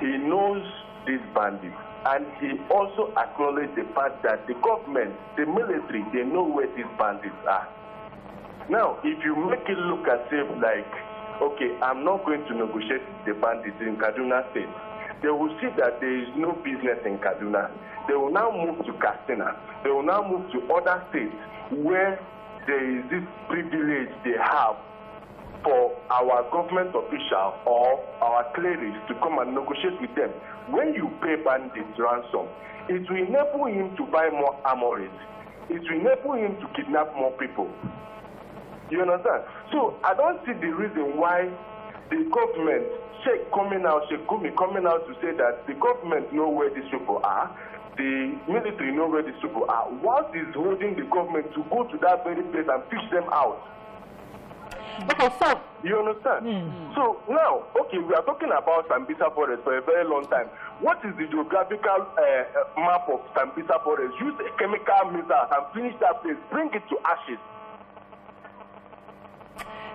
he knows these bandits, and he also acknowledged the fact that the government, the military, they know where these bandits are. Now, if you make it look as if like, okay, I'm not going to negotiate with the bandits in Kaduna State, they will see that there is no business in Kaduna. They will now move to Katsina. They will now move to other states where there is this privilege they have for our government official or our clerics to come and negotiate with them. When you pay bandits ransom, it will enable him to buy more armories. It will enable him to kidnap more people. You understand? So I don't see the reason why the government, Sheikh Gumi coming out to say that the government know where these people are, the military know where these people are. What is holding the government to go to that very place and fish them out? You understand? So now, okay, we are talking about Sambisa Forest for a very long time. What is the geographical map of Sambisa Forest? Use a chemical missile and finish that place. Bring it to ashes.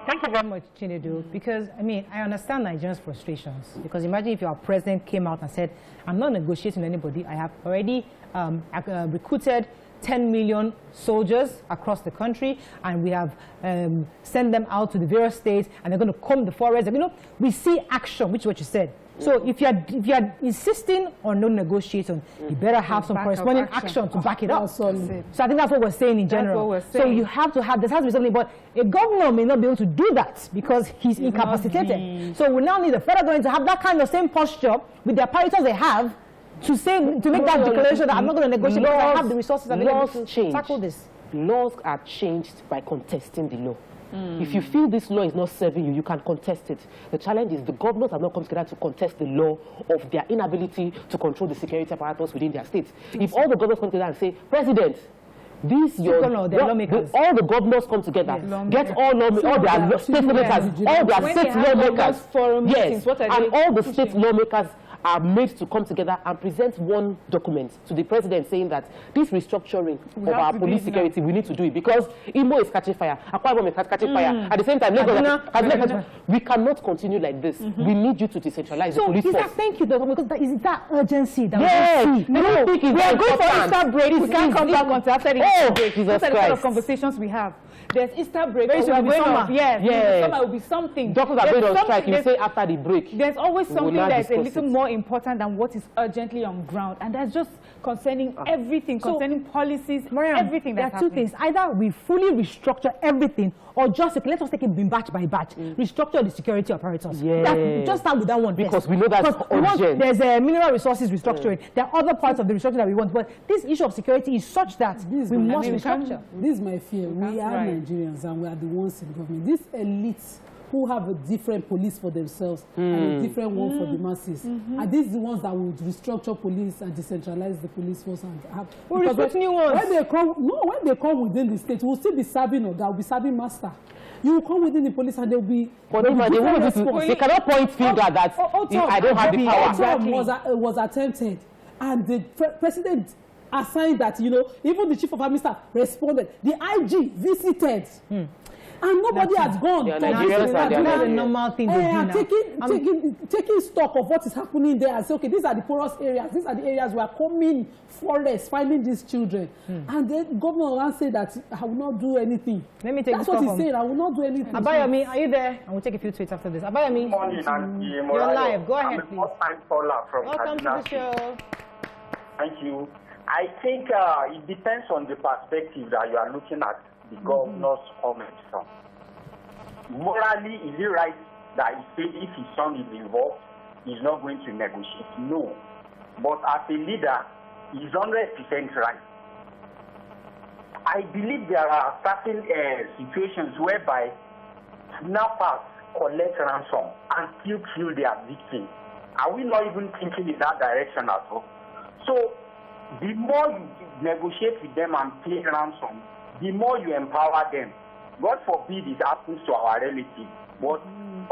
Thank you very much, Chinedu, because, I mean, I understand Nigerians' frustrations, because imagine if your president came out and said, I'm not negotiating with anybody, I have already recruited 10 million soldiers across the country, and we have sent them out to the various states, and they're going to comb the forest. You know, we see action, which is what you said. So if you're insisting on no negotiating, you better have some corresponding action to back it up. So I think that's what we're saying in general. So you have to have, there has to be something, but a governor may not be able to do that because he's incapacitated. So we now need the federal government to have that kind of same posture with the apparatus they have to say, to make that declaration that I'm not going to negotiate because I have the resources available to tackle this. Laws are changed by contesting the law. If you feel this law is not serving you, you can contest it. The challenge is the governors have not come together to contest the law of their inability to control the security apparatus within their states. If all the governors come together and say, President, these all the governors come together, get all their state lawmakers, all their state lawmakers, and all the state lawmakers are made to come together and present one document to the president saying that this restructuring of our police security, we need to do it because Imo is catching fire, Akwa Ibom is catching fire. At the same time, we cannot continue like this. We need you to decentralize the police force. Thank you, because is that urgency that we see? No, we are going for Easter break. We can't come back on after the Easter break. Jesus These are the kind of Christ. conversations we have. There's Easter break. Very soon will be summer. Yes. Summer will be something. Doctors are going on strike. You say after the break. There's always something that's a little more important than what is urgently on ground, and that's just concerning everything, concerning policies, everything that's happening. There are two things. Either we fully restructure everything, or just let us take it batch by batch. Restructure the security apparatus. Just start with that one because we know that's urgent. There's a mineral resources restructuring. There are other parts of the restructuring that we want, but this issue of security is such that we must restructure. This is my fear. We are Nigerians, and we are the ones in government. These elites who have a different police for themselves and a different one for the masses. And these are the ones that would restructure police and decentralize the police force and have. We'll recruit new ones. When they come within the state, we'll still be serving, or they'll be serving master. You will come within the police and they'll be. But they cannot point finger that I don't have the power. Exactly. Was attempted, and the president assigned that, you know, even the chief of army staff responded. The IG visited. And nobody has gone. That's a normal thing to do taking stock of what is happening there and say, okay, these are the porous areas. These are the areas where coming forest, finding these children. And the governor will say that I will not do anything. Let me take That's what he's saying. I will not do anything. Abayomi, are you there? I will take a few tweets after this. Abayomi, you're live. Go ahead, please. Welcome to the show. Thank you. I think it depends on the perspective that you are looking at the governor's comment from. Morally, is it right that if his son is involved, he's not going to negotiate? No. But as a leader, he's 100% right. I believe there are certain situations whereby kidnappers collect ransom and still kill their victims. Are we not even thinking in that direction at all? So, the more you negotiate with them and pay ransom, the more you empower them. God forbid it happens to our relatives. But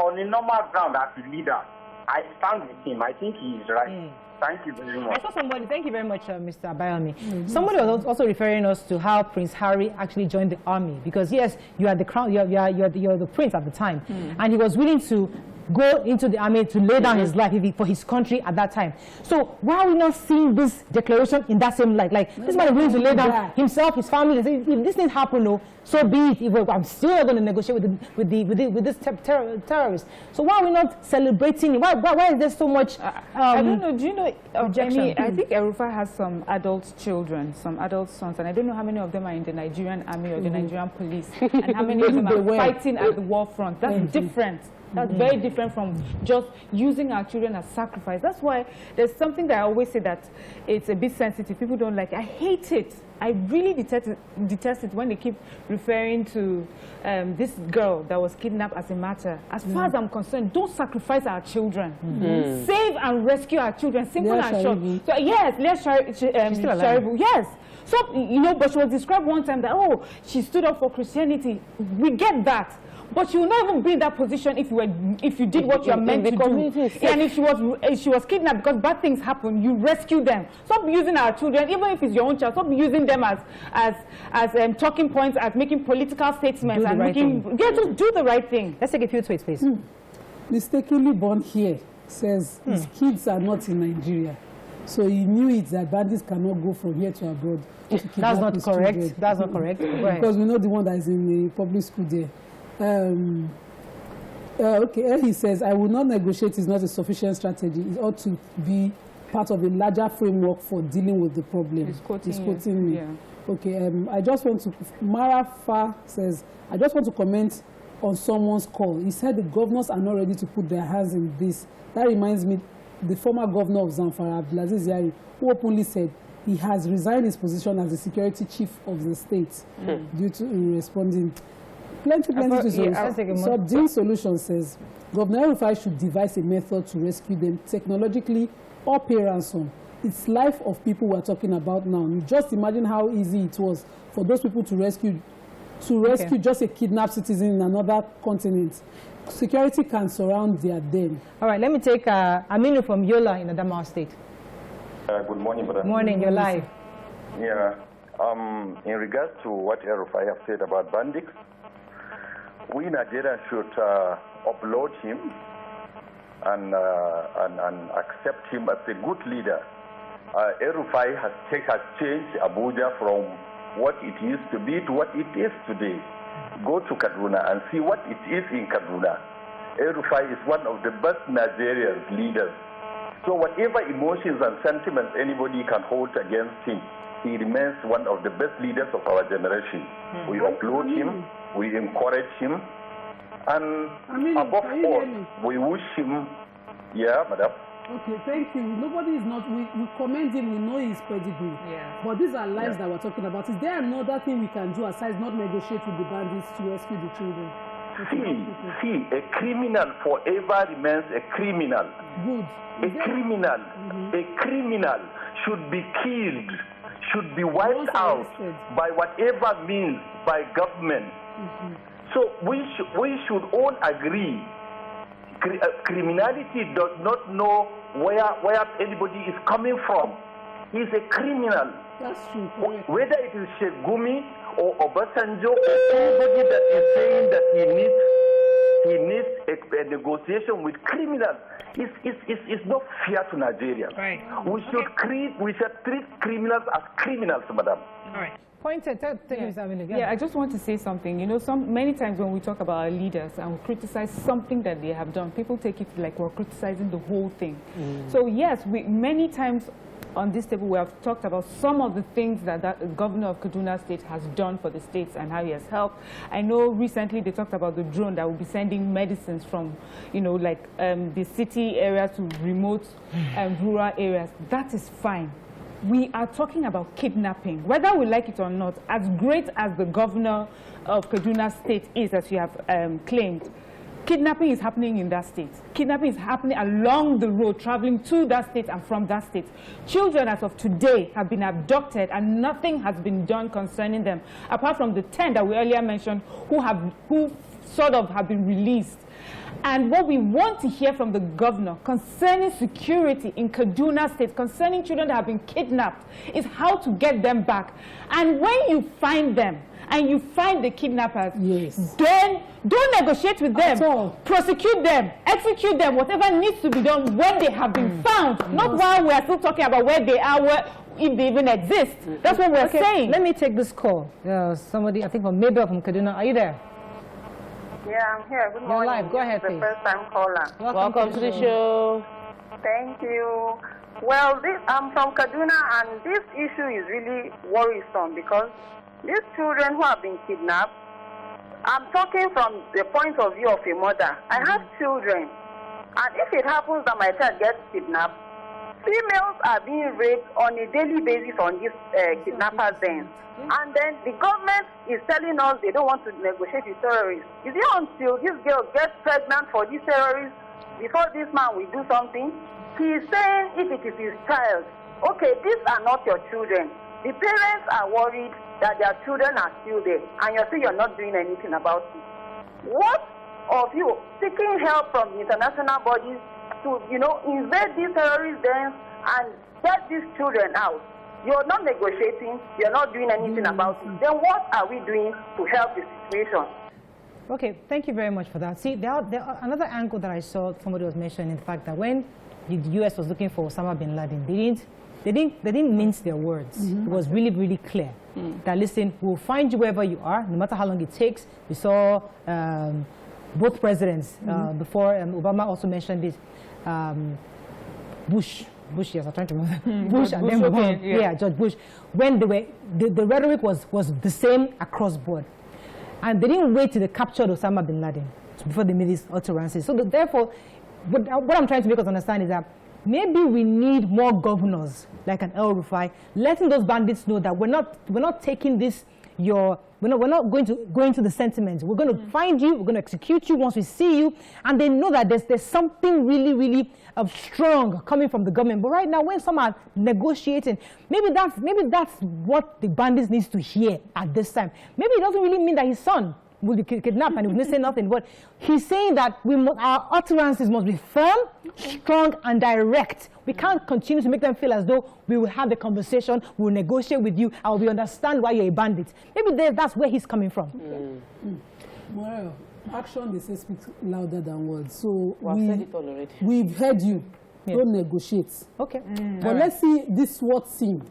on a normal ground, as a leader, I stand with him. I think he is right. Thank you very much. I saw somebody, thank you very much, Mr. Abayomi. Somebody was also referring us to how Prince Harry actually joined the army. Because yes, you are the crown, you're the prince at the time. And he was willing to go into the army to lay down his life for his country at that time. So why are we not seeing this declaration in that same light? Like, this man is going to lay down himself, his family, and say, if this didn't happen, no, so be it. I'm still not going to negotiate with this terrorist. So why are we not celebrating it? Why is there so much I don't know. Do you know, Jenny, I think El-Rufai has some adult children, some adult sons, and I don't know how many of them are in the Nigerian army or the Nigerian police, and how many of them are fighting at the war front. That's different. That's very different from just using our children as sacrifice. That's why there's something that I always say that it's a bit sensitive. People don't like it. I hate it. I really detest it when they keep referring to this girl that was kidnapped as a martyr. As far as I'm concerned, don't sacrifice our children. Save and rescue our children. Simple and short. So yes, let's Sharibu. Yes. So, you know, but she was described one time that, oh, she stood up for Christianity. We get that. But you will not even be in that position if you did what you are meant to do. And if she was kidnapped because bad things happen, you rescue them. Stop using our children, even if it's your own child. Stop using them as talking points, as making political statements, and just do the right thing. Let's take a few tweets, please. Mistakenly born here says his kids are not in Nigeria, so he knew it that bandits cannot go from here to abroad. That's not correct. That's not correct. Because we know the one that is in the public school there. Okay, he says, I will not negotiate is not a sufficient strategy. It ought to be part of a larger framework for dealing with the problem. He's quoting me. Yeah. Okay, I just want to, Marafa says, I just want to comment on someone's call. He said the governors are not ready to put their hands in this. That reminds me, the former governor of Zamfara, Abdulaziz Yari, who openly said he has resigned his position as the security chief of the state due to responding. Plenty to Subdue Solution says, Governor El-Rufai should devise a method to rescue them technologically or pay ransom. It's life of people we're talking about now. Just imagine how easy it was for those people to rescue just a kidnapped citizen in another continent. Security can surround their den. All right, let me take Aminu from Yola in Adamawa State. Good morning, brother. Morning, you're live. Yeah. In regards to what El-Rufai have said about bandits, we Nigerians should upload him and accept him as a good leader. El-Rufai has changed Abuja from what it used to be to what it is today. Go to Kaduna and see what it is in Kaduna. El-Rufai is one of the best Nigerian leaders. So whatever emotions and sentiments anybody can hold against him, he remains one of the best leaders of our generation. We applaud him, we encourage him, and above all, we wish him, madam. Okay, thank you. Nobody is not, we commend him, we know his pedigree. Yeah. But these are lives that we're talking about. Is there another thing we can do aside not negotiate with the bandits to rescue the children? See, a criminal forever remains a criminal. Good. A criminal should be killed, should be wiped out by whatever means by government. So we should all agree. Criminality does not know where anybody is coming from. He's a criminal. That's true. Whether it is Sheikh Gumi or Obasanjo or anybody that is saying that he needs a negotiation with criminals, it's not fair to Nigeria. Right. We should treat criminals as criminals, madam. All right. I just want to say something. You know, many times when we talk about our leaders and we criticize something that they have done, people take it like we're criticizing the whole thing. So yes, many times on this table we have talked about some of the things that the governor of Kaduna State has done for the states and how he has helped. I know recently they talked about the drone that will be sending medicines from, you know, like the city areas to remote rural areas. That is fine. We are talking about kidnapping, whether we like it or not. As great as the governor of Kaduna State is, as you have claimed, kidnapping is happening in that state. Kidnapping is happening along the road, traveling to that state and from that state. Children, as of today, have been abducted and nothing has been done concerning them, apart from the 10 that we earlier mentioned who sort of have been released. And what we want to hear from the governor concerning security in Kaduna State, concerning children that have been kidnapped, is how to get them back. And when you find them, and you find the kidnappers, yes, then don't negotiate with them. Prosecute them, execute them, whatever needs to be done when they have been found, not while we are still talking about where they are, if they even exist. That's what we're saying. Let me take this call. Somebody, I think from Mabel from Kaduna. Are you there? Yeah, I'm here. Good morning. You're live. Go ahead, please. The first-time caller. Welcome to the show. Thank you. Well, I'm from Kaduna, and this issue is really worrisome because these children who have been kidnapped, I'm talking from the point of view of a mother. I have children, and if it happens that my child gets kidnapped, females are being raped on a daily basis on these kidnappers' dens. And then the government is telling us they don't want to negotiate with terrorists. Is it until this girl gets pregnant for these terrorists before this man will do something? He is saying if it is his child, okay, these are not your children. The parents are worried that their children are still there, and you're not doing anything about it. What of you seeking help from the international bodies to, invade these terrorist dens and get these children out? You're not negotiating, you're not doing anything about it. Then what are we doing to help the situation? Okay, thank you very much for that. See, another angle that I saw somebody was mentioning the fact that when the U.S. was looking for Osama bin Laden, they didn't mince their words. It was really, really clear that, listen, we'll find you wherever you are, no matter how long it takes. We saw both presidents before, Obama also mentioned this, Bush, yes, I'm trying to remember. Bush and then Obama, George Bush. When they were, the rhetoric was the same across board. And they didn't wait till they captured Osama bin Laden before they made these utterances. So therefore, what I'm trying to make us understand is that maybe we need more governors like an El-Rufai, letting those bandits know that we're not taking this we're not going to go into the sentiments. We're going to find you, we're going to execute you once we see you, and they know that there's something really, really strong coming from the government. But right now, when some are negotiating, maybe that's what the bandits needs to hear at this time. Maybe it doesn't really mean that his son will be kidnapped and he will say nothing, but he's saying that our utterances must be firm, strong, and direct. We can't continue to make them feel as though we will have the conversation, we'll negotiate with you, and we understand why you're a bandit. Maybe that's where he's coming from. Well, action, they say, speaks louder than words. So I've said it all already. We've heard you. Yeah. Don't negotiate. Okay. But let's see this SWAT team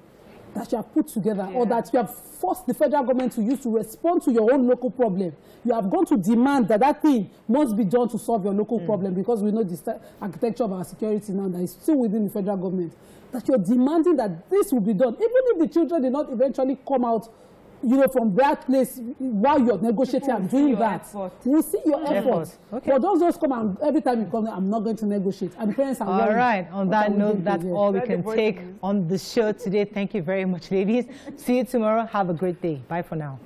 that you have put together, or that you have forced the federal government to use to respond to your own local problem. You have gone to demand that thing must be done to solve your local problem, because we know the architecture of our security now that is still within the federal government. That you're demanding that this will be done, even if the children did not eventually come out, from that place while you're negotiating and doing that. We'll see your effort. Okay. But don't just come and every time you come, I'm not going to negotiate. And the parents are all right. On that note, that's all we can take on the show today. Thank you very much, ladies. See you tomorrow. Have a great day. Bye for now.